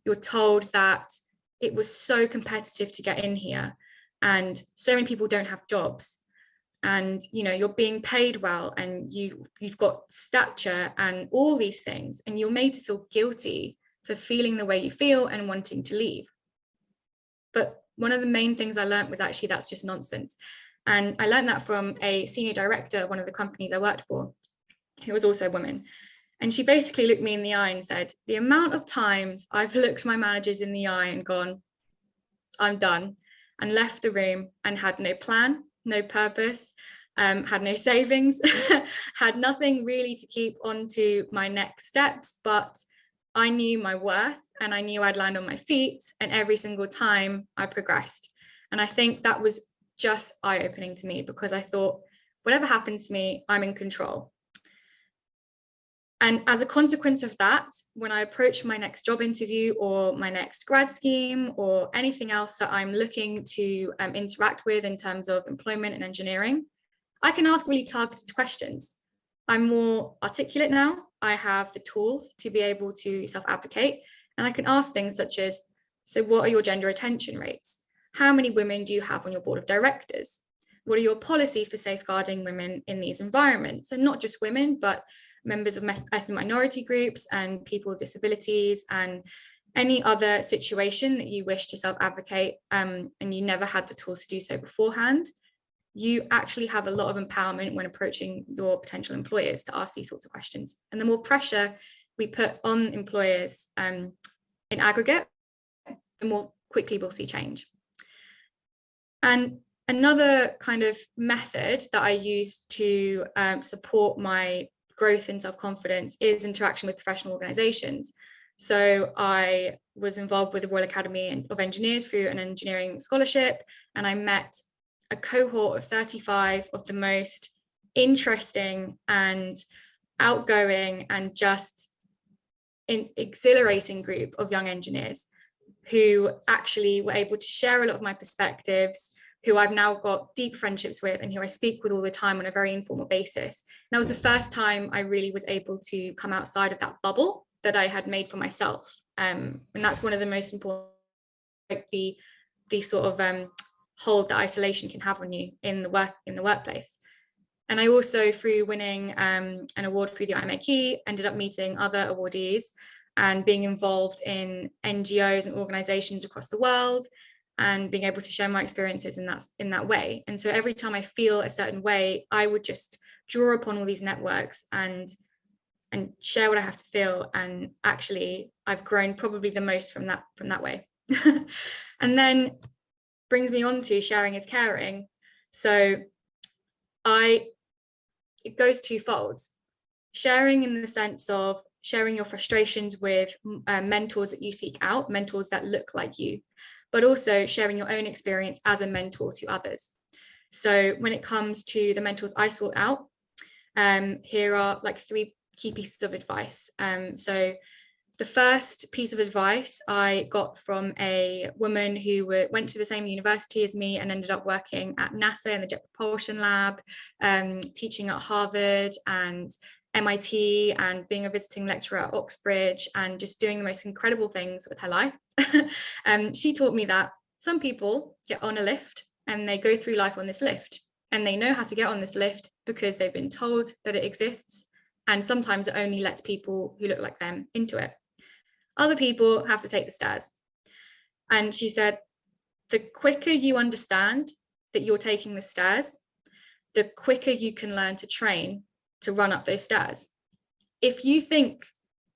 You're told that it was so competitive to get in here, and so many people don't have jobs, and you're being paid well, and you've got stature and all these things, and you're made to feel guilty for feeling the way you feel and wanting to leave. But one of the main things I learned was actually that's just nonsense. And I learned that from a senior director of one of the companies I worked for, who was also a woman. And she basically looked me in the eye and said, the amount of times I've looked my managers in the eye and gone, I'm done, and left the room and had no plan, no purpose, had no savings, had nothing really to keep on to my next steps, but I knew my worth and I knew I'd land on my feet, and every single time I progressed. And I think that was just eye-opening to me, because I thought, whatever happens to me, I'm in control. And as a consequence of that, when I approach my next job interview or my next grad scheme or anything else that I'm looking to interact with in terms of employment and engineering, I can ask really targeted questions. I'm more articulate now. I have the tools to be able to self-advocate, and I can ask things such as, so what are your gender retention rates? How many women do you have on your board of directors? What are your policies for safeguarding women in these environments? And not just women, but members of ethnic minority groups and people with disabilities, and any other situation that you wish to self-advocate and you never had the tools to do so beforehand. You actually have a lot of empowerment when approaching your potential employers to ask these sorts of questions. And the more pressure we put on employers in aggregate, the more quickly we'll see change. And another kind of method that I use to support my growth in self-confidence is interaction with professional organizations. So I was involved with the Royal Academy of Engineers through an engineering scholarship, and I met a cohort of 35 of the most interesting and outgoing and just exhilarating group of young engineers who actually were able to share a lot of my perspectives, who I've now got deep friendships with and who I speak with all the time on a very informal basis. And that was the first time I really was able to come outside of that bubble that I had made for myself. And that's one of the most important, like the sort of hold that isolation can have on you in the workplace. And I also, through winning an award through the IMAKE, ended up meeting other awardees and being involved in NGOs and organizations across the world, and being able to share my experiences in that way. And so every time I feel a certain way, I would just draw upon all these networks and share what I have to feel. And actually, I've grown probably the most from that way. And then brings me on to sharing is caring. So it goes twofold. Sharing in the sense of sharing your frustrations with mentors that you seek out, mentors that look like you, but also sharing your own experience as a mentor to others. So when it comes to the mentors I sought out, here are like 3 key pieces of advice. So the first piece of advice I got from a woman who went to the same university as me and ended up working at NASA in the Jet Propulsion Lab, teaching at Harvard and MIT, and being a visiting lecturer at Oxbridge, and just doing the most incredible things with her life. She taught me that some people get on a lift and they go through life on this lift, and they know how to get on this lift because they've been told that it exists, and sometimes it only lets people who look like them into it. Other people have to take the stairs. And she said, the quicker you understand that you're taking the stairs, the quicker you can learn to train to run up those stairs. If you think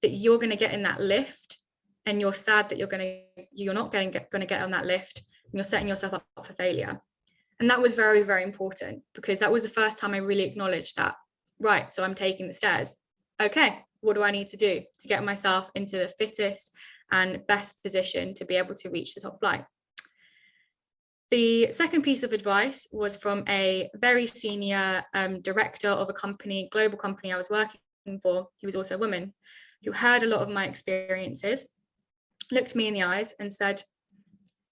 that you're going to get in that lift and you're sad that you're not going to get on that lift, and you're setting yourself up for failure. And that was very, very important, because that was the first time I really acknowledged that, right, so I'm taking the stairs. Okay, what do I need to do to get myself into the fittest and best position to be able to reach the top flight? The second piece of advice was from a very senior director of a company, global company I was working for, who was also a woman, who heard a lot of my experiences, looked me in the eyes and said,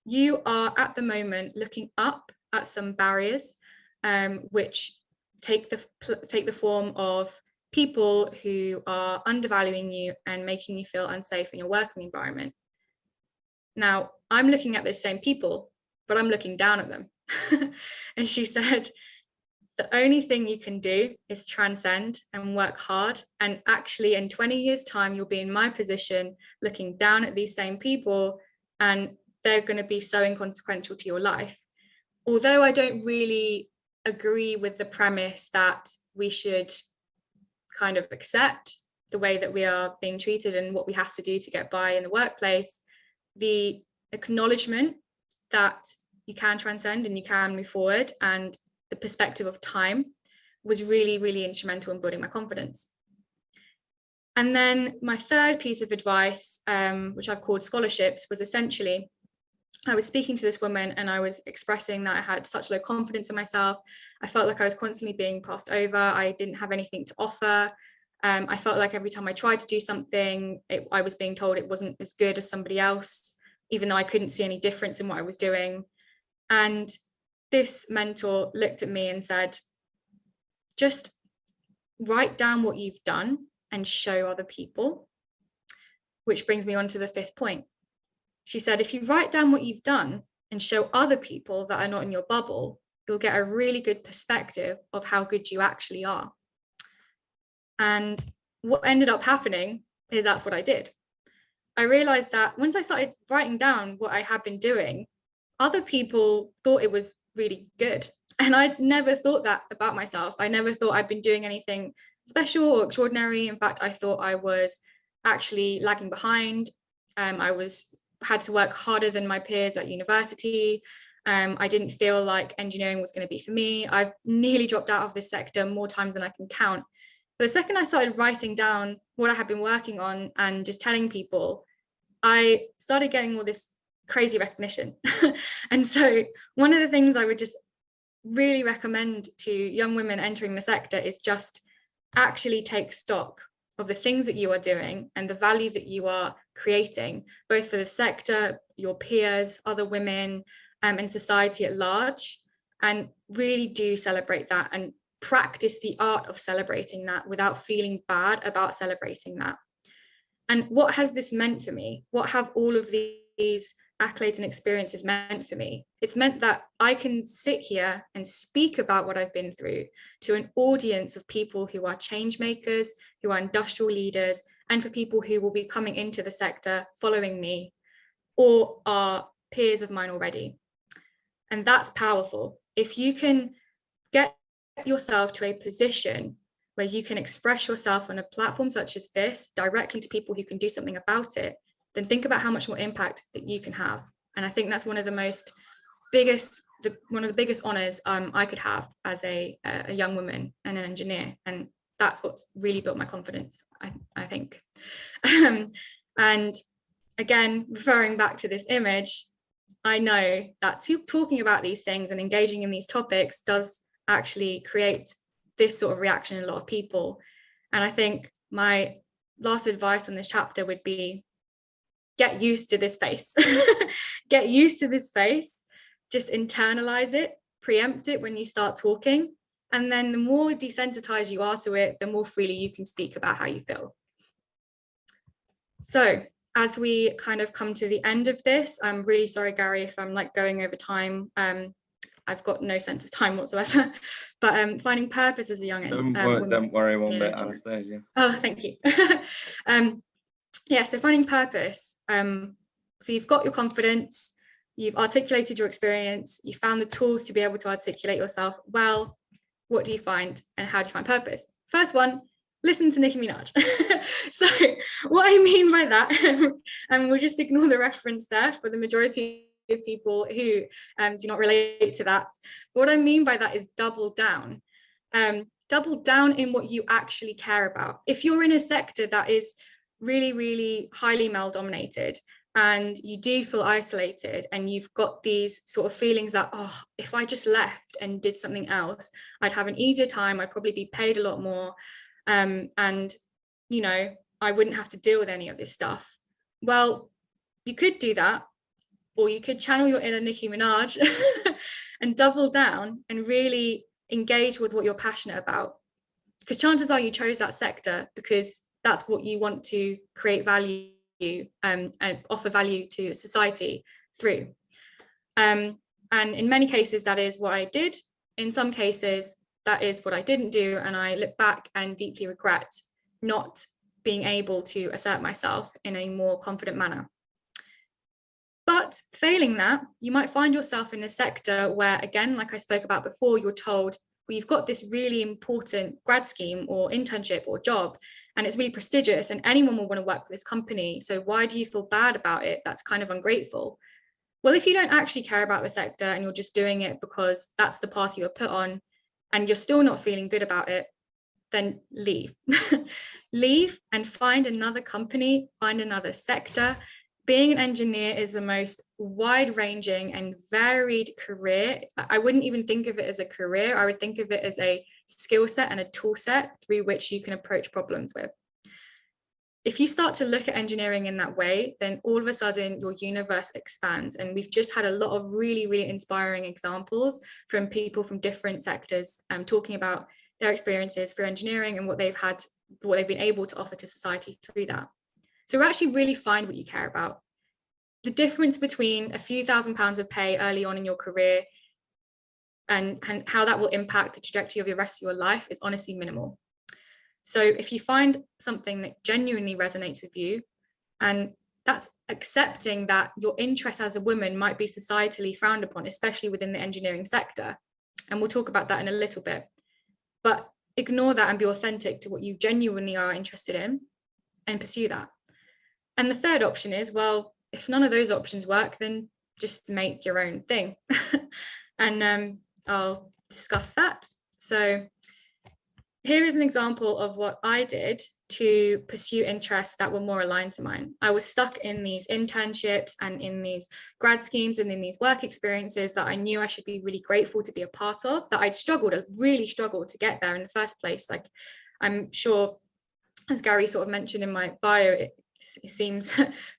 you are at the moment looking up at some barriers which take the form of people who are undervaluing you and making you feel unsafe in your working environment. Now, I'm looking at those same people, but I'm looking down at them. And she said, the only thing you can do is transcend and work hard. And actually in 20 years' time, you'll be in my position looking down at these same people, and they're going to be so inconsequential to your life. Although I don't really agree with the premise that we should kind of accept the way that we are being treated and what we have to do to get by in the workplace, the acknowledgement that you can transcend and you can move forward, and the perspective of time, was really, really instrumental in building my confidence. And then my third piece of advice, which I've called scholarships, was essentially, I was speaking to this woman and I was expressing that I had such low confidence in myself. I felt like I was constantly being passed over. I didn't have anything to offer. I felt like every time I tried to do something, I was being told it wasn't as good as somebody else, even though I couldn't see any difference in what I was doing. And this mentor looked at me and said, just write down what you've done and show other people, which brings me on to the fifth point. She said, if you write down what you've done and show other people that are not in your bubble, you'll get a really good perspective of how good you actually are. And what ended up happening is that's what I did. I realized that once I started writing down what I had been doing, other people thought it was really good. And I'd never thought that about myself. I never thought I'd been doing anything special or extraordinary. In fact, I thought I was actually lagging behind. I had to work harder than my peers at university. I didn't feel like engineering was going to be for me. I've nearly dropped out of this sector more times than I can count. But the second I started writing down what I had been working on and just telling people, I started getting all this crazy recognition. And so one of the things I would just really recommend to young women entering the sector is just actually take stock of the things that you are doing and the value that you are creating, both for the sector, your peers, other women, and society at large, and really do celebrate that and practice the art of celebrating that without feeling bad about celebrating that. And what has this meant for me? What have all of these accolades and experiences meant for me. It's meant that I can sit here and speak about what I've been through to an audience of people who are change makers, who are industrial leaders, and for people who will be coming into the sector following me or are peers of mine already. And that's powerful. If you can get yourself to a position where you can express yourself on a platform such as this directly to people who can do something about it, then think about how much more impact that you can have. And I think that's one of the biggest honors I could have as a young woman and an engineer. And that's what's really built my confidence, I think. And again, referring back to this image, I know that talking about these things and engaging in these topics does actually create this sort of reaction in a lot of people. And I think my last advice on this chapter would be, get used to this space. Get used to this space, just internalize it, preempt it when you start talking. And then the more desensitized you are to it, the more freely you can speak about how you feel. So as we kind of come to the end of this, I'm really sorry, Gary, if I'm like going over time. I've got no sense of time whatsoever, but finding purpose as a young woman. Don't worry one bit, Anastasia. Oh, thank you. Yeah, so finding purpose. So you've got your confidence, you've articulated your experience, you found the tools to be able to articulate yourself well. What do you find and how do you find purpose? First one, listen to Nicki Minaj. So what I mean by that, and we'll just ignore the reference there for the majority of people who do not relate to that. But what I mean by that is double down. Double down in what you actually care about. If you're in a sector that is really, really highly male dominated and you do feel isolated and you've got these sort of feelings that, oh, if I just left and did something else, I'd have an easier time, I'd probably be paid a lot more, and you know, I wouldn't have to deal with any of this stuff. Well, you could do that, or you could channel your inner Nicki Minaj and double down and really engage with what you're passionate about, because chances are you chose that sector because that's what you want to create value and offer value to society through. And in many cases, that is what I did. In some cases, that is what I didn't do. And I look back and deeply regret not being able to assert myself in a more confident manner. But failing that, you might find yourself in a sector where, again, like I spoke about before, you're told, well, you've got this really important grad scheme or internship or job, and it's really prestigious and anyone will want to work for this company. So why do you feel bad about it? That's kind of ungrateful. Well, if you don't actually care about the sector and you're just doing it because that's the path you were put on and you're still not feeling good about it, then leave. Leave and find another company, find another sector. Being an engineer is the most wide-ranging and varied career. I wouldn't even think of it as a career. I would think of it as a skill set and a tool set through which you can approach problems with. If you start to look at engineering in that way, then all of a sudden your universe expands. And we've just had a lot of really, really inspiring examples from people from different sectors talking about their experiences for engineering and what they've been able to offer to society through that. So actually really find what you care about. The difference between a few £1,000s of pay early on in your career and how that will impact the trajectory of the rest of your life is honestly minimal. So if you find something that genuinely resonates with you, and that's accepting that your interest as a woman might be societally frowned upon, especially within the engineering sector, and we'll talk about that in a little bit, but ignore that and be authentic to what you genuinely are interested in and pursue that. And the third option is, well, if none of those options work, then just make your own thing. And I'll discuss that. So here is an example of what I did to pursue interests that were more aligned to mine. I was stuck in these internships and in these grad schemes and in these work experiences that I knew I should be really grateful to be a part of, that I'd really struggled to get there in the first place. Like, I'm sure, as Gary sort of mentioned in my bio, it seems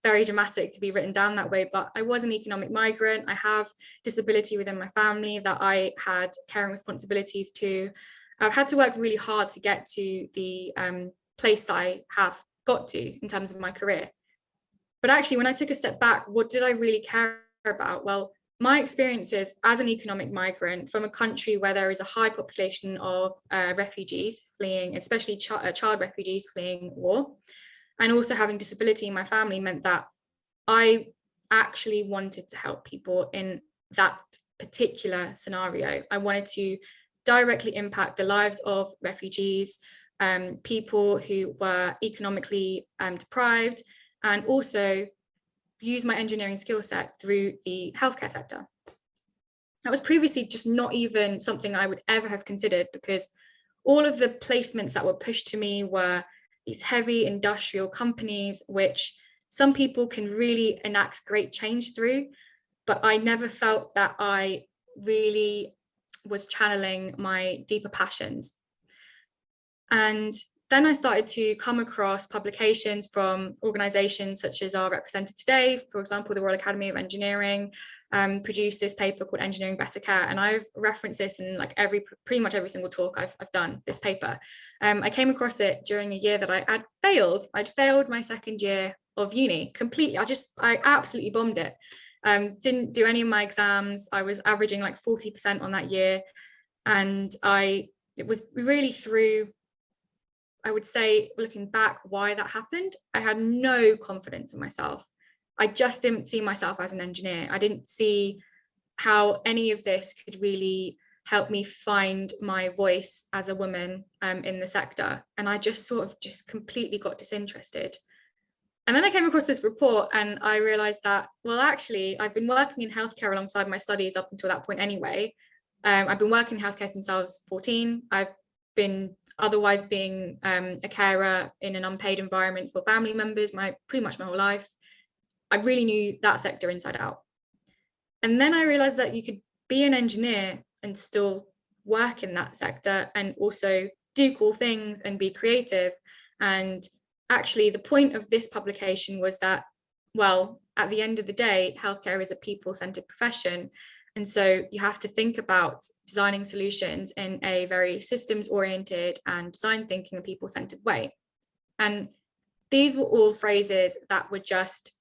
very dramatic to be written down that way, but I was an economic migrant. I have disability within my family that I had caring responsibilities to. I've had to work really hard to get to the place that I have got to in terms of my career. But actually, when I took a step back, what did I really care about? Well, my experiences as an economic migrant from a country where there is a high population of refugees fleeing, especially child refugees fleeing war, and also having disability in my family, meant that I actually wanted to help people in that particular scenario. I wanted to directly impact the lives of refugees, people who were economically deprived, and also use my engineering skill set through the healthcare sector. That was previously just not even something I would ever have considered, because all of the placements that were pushed to me were these heavy industrial companies, which some people can really enact great change through, but I never felt that I really was channeling my deeper passions. And then I started to come across publications from organizations such as are represented today. For example, the Royal Academy of Engineering produced this paper called Engineering Better Care. And I've referenced this in like pretty much every single talk I've done, this paper. I came across it during a year that I'd failed. I'd failed my second year of uni completely. I absolutely bombed it. Didn't do any of my exams. I was averaging like 40% on that year. And it was really through, I would say, looking back, why that happened. I had no confidence in myself. I just didn't see myself as an engineer. I didn't see how any of this could really help me find my voice as a woman in the sector. And I just completely got disinterested. And then I came across this report and I realized that, well, actually, I've been working in healthcare alongside my studies up until that point anyway. I've been working in healthcare since I was 14. I've been otherwise being a carer in an unpaid environment for family members pretty much my whole life. I really knew that sector inside out. And then I realized that you could be an engineer and still work in that sector and also do cool things and be creative. And actually, the point of this publication was that, well, at the end of the day, healthcare is a people-centered profession. And so you have to think about designing solutions in a very systems-oriented and design thinking and people-centered way. And these were all phrases that were just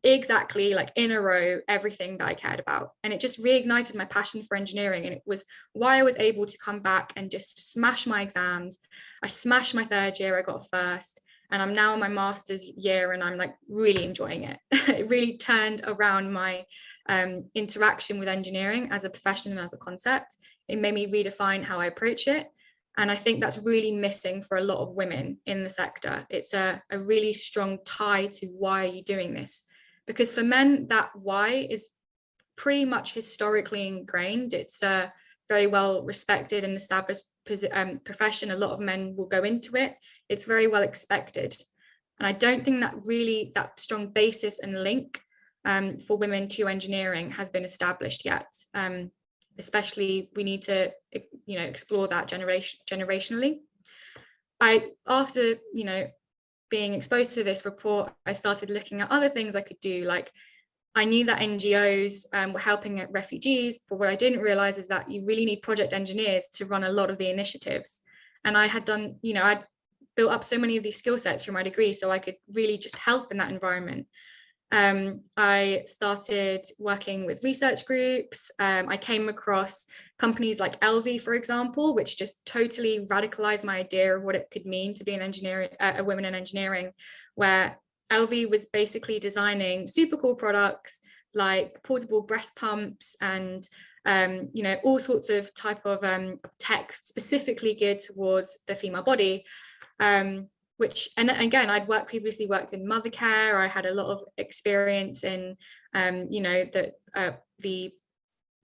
exactly like in a row, everything that I cared about. And it just reignited my passion for engineering. And it was why I was able to come back and just smash my exams. I smashed my third year, I got a first. And I'm now in my master's year and I'm like really enjoying it. It really turned around my interaction with engineering as a profession and as a concept. It made me redefine how I approach it. And I think that's really missing for a lot of women in the sector. It's a really strong tie to why are you doing this? Because for men, that why is pretty much historically ingrained. It's a very well respected and established profession. A lot of men will go into it. It's very well expected. And I don't think that strong basis and link for women to engineering has been established yet. Especially we need to, explore that generationally. After being exposed to this report, I started looking at other things I could do. Like I knew that NGOs were helping at refugees, but what I didn't realize is that you really need project engineers to run a lot of the initiatives. And I had done, I'd built up so many of these skill sets through my degree, so I could really just help in that environment. I started working with research groups. I came across companies like LV, for example, which just totally radicalized my idea of what it could mean to be a woman in engineering, where LV was basically designing super cool products like portable breast pumps and all sorts of type of tech specifically geared towards the female body. Which, and again, I'd previously worked in mother care. I had a lot of experience in,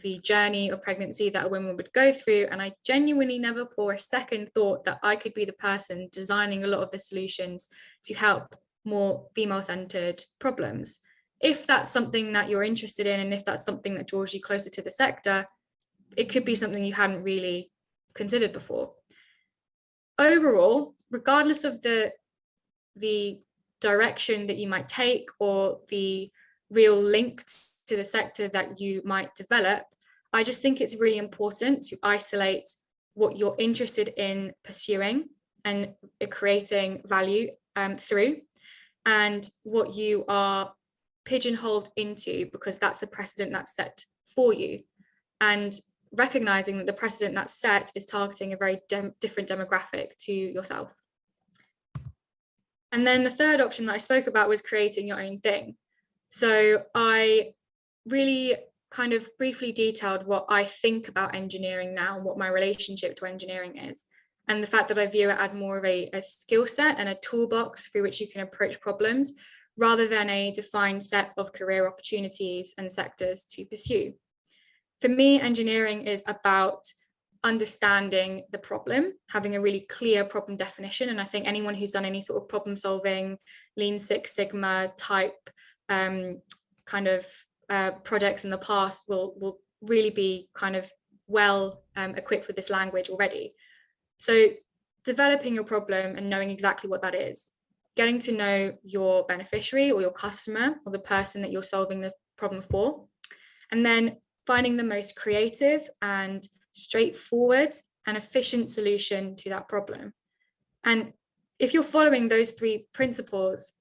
the journey of pregnancy that a woman would go through. And I genuinely never for a second thought that I could be the person designing a lot of the solutions to help more female-centered problems. If that's something that you're interested in, and if that's something that draws you closer to the sector, it could be something you hadn't really considered before. Overall, regardless of the direction that you might take or the real link to the sector that you might develop, I just think it's really important to isolate what you're interested in pursuing and creating value through, and what you are pigeonholed into because that's the precedent that's set for you, and recognizing that the precedent that's set is targeting a very different demographic to yourself. And then the third option that I spoke about was creating your own thing. So I really kind of briefly detailed what I think about engineering now and what my relationship to engineering is, and the fact that I view it as more of a skill set and a toolbox through which you can approach problems, rather than a defined set of career opportunities and sectors to pursue. For me, engineering is about understanding the problem, having a really clear problem definition. And I think anyone who's done any sort of problem solving, Lean Six Sigma type kind of projects in the past will really be kind of well equipped with this language already. So developing your problem and knowing exactly what that is, getting to know your beneficiary or your customer or the person that you're solving the problem for, and then finding the most creative and straightforward and efficient solution to that problem. And if you're following those three principles,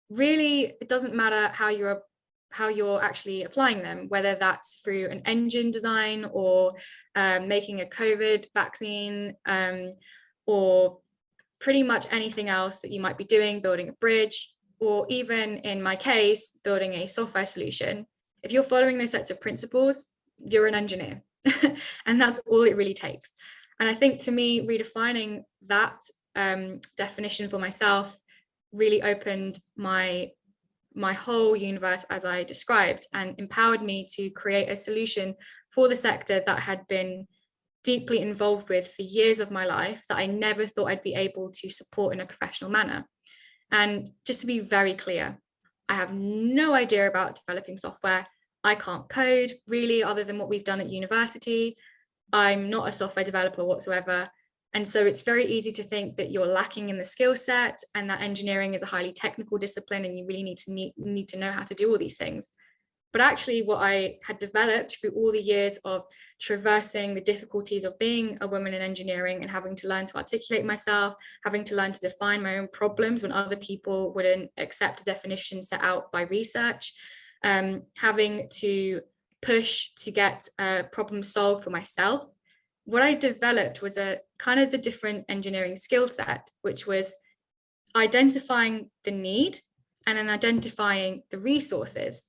really, it doesn't matter how you're actually applying them, whether that's through an engine design or making a COVID vaccine or pretty much anything else that you might be doing, building a bridge, or even in my case, building a software solution. If you're following those sets of principles, you're an engineer. And that's all it really takes. And I think to me, redefining that definition for myself really opened my whole universe, as I described, and empowered me to create a solution for the sector that had been deeply involved with for years of my life that I never thought I'd be able to support in a professional manner. And just to be very clear, I have no idea about developing software. I can't code really, other than what we've done at university. I'm not a software developer whatsoever. And so it's very easy to think that you're lacking in the skill set and that engineering is a highly technical discipline and you really need to know how to do all these things. But actually what I had developed through all the years of traversing the difficulties of being a woman in engineering and having to learn to articulate myself, having to learn to define my own problems when other people wouldn't accept a definition set out by research, having to push to get a problem solved for myself. What I developed was a kind of the different engineering skill set, which was identifying the need and then identifying the resources.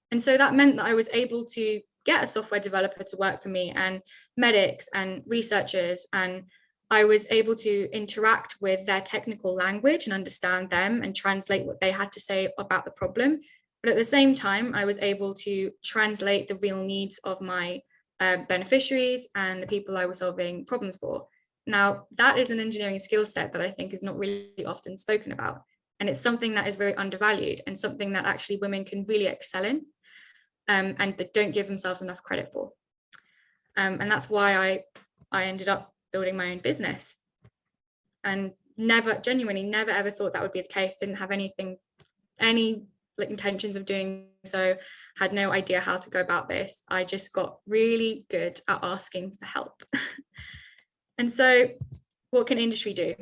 And so that meant that I was able to get a software developer to work for me and medics and researchers, and I was able to interact with their technical language and understand them and translate what they had to say about the problem. But at the same time, I was able to translate the real needs of my beneficiaries and the people I was solving problems for. Now, that is an engineering skill set that I think is not really often spoken about. And it's something that is very undervalued and something that actually women can really excel in and that don't give themselves enough credit for. And that's why I ended up building my own business, and genuinely never ever thought that would be the case. Didn't have any intentions of doing so, had no idea how to go about this. I just got really good at asking for help. And so what can industry do?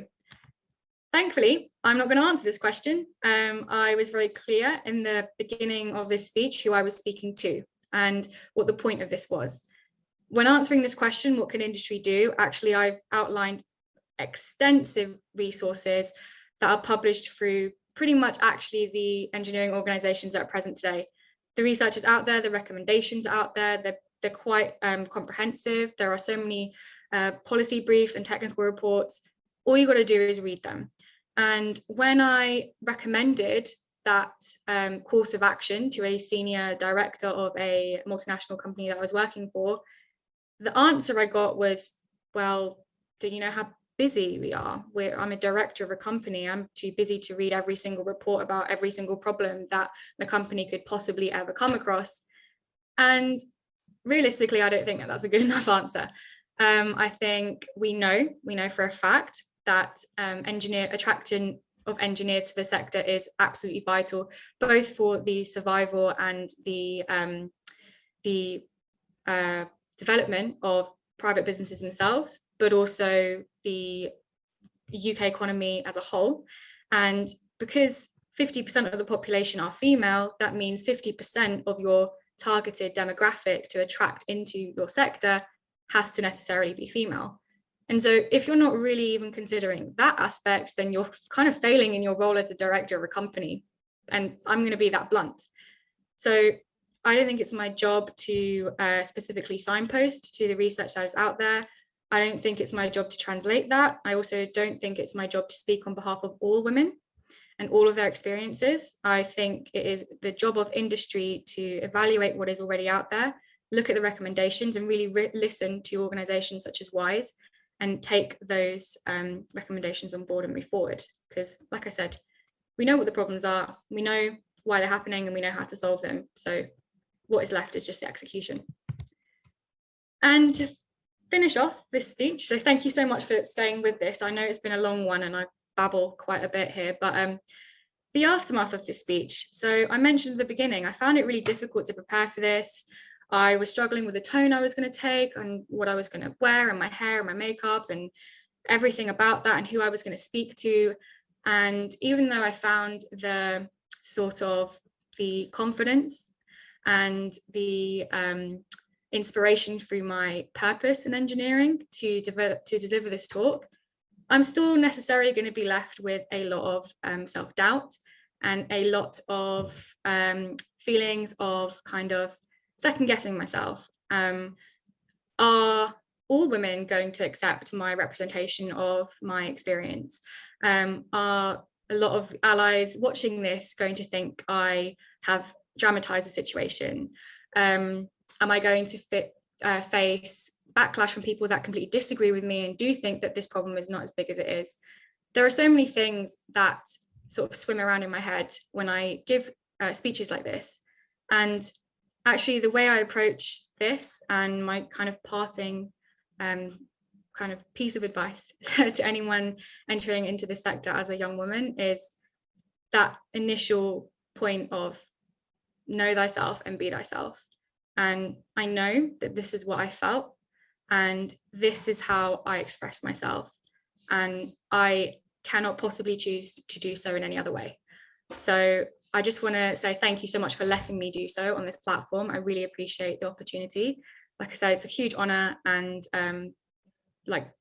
Thankfully, I'm not going to answer this question. I was very clear in the beginning of this speech who I was speaking to and what the point of this was. When answering this question, what can industry do? Actually, I've outlined extensive resources that are published through pretty much actually the engineering organizations that are present today. The research is out there, the recommendations are out there, they're quite comprehensive. There are so many policy briefs and technical reports. All you got to do is read them. And when I recommended that course of action to a senior director of a multinational company that I was working for, the answer I got was, well, do you know how busy we are? I'm a director of a company. I'm too busy to read every single report about every single problem that the company could possibly ever come across. And realistically, I don't think that that's a good enough answer. I think we know for a fact that attraction of engineers to the sector is absolutely vital, both for the survival and the development of private businesses themselves, but also the UK economy as a whole. And because 50% of the population are female, that means 50% of your targeted demographic to attract into your sector has to necessarily be female. And so if you're not really even considering that aspect, then you're kind of failing in your role as a director of a company. And I'm going to be that blunt. So I don't think it's my job to specifically signpost to the research that is out there. I don't think it's my job to translate that. I also don't think it's my job to speak on behalf of all women and all of their experiences. I think it is the job of industry to evaluate what is already out there, look at the recommendations, and really listen to organizations such as WISE and take those recommendations on board and move forward. Because like I said, we know what the problems are, we know why they're happening, and we know how to solve them. So what is left is just the execution. And to finish off this speech, so thank you so much for staying with this. I know it's been a long one and I babble quite a bit here, but the aftermath of this speech. So I mentioned at the beginning, I found it really difficult to prepare for this. I was struggling with the tone I was going to take and what I was going to wear and my hair and my makeup and everything about that and who I was going to speak to. And even though I found the sort of the confidence and the inspiration through my purpose in engineering to deliver this talk, I'm still necessarily going to be left with a lot of self-doubt and a lot of feelings of kind of second-guessing myself. Are all women going to accept my representation of my experience? Are a lot of allies watching this going to think I have dramatized the situation? Am I going to face backlash from people that completely disagree with me and do think that this problem is not as big as it is? There are so many things that sort of swim around in my head when I give speeches like this. And actually the way I approach this and my kind of parting kind of piece of advice to anyone entering into this sector as a young woman is that initial point of know thyself and be thyself. And I know that this is what I felt, and this is how I express myself, and I cannot possibly choose to do so in any other way. So I just want to say thank you so much for letting me do so on this platform. I really appreciate the opportunity. Like I said, it's a huge honor, and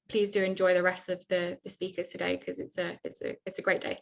please do enjoy the rest of the speakers today, because it's a great day.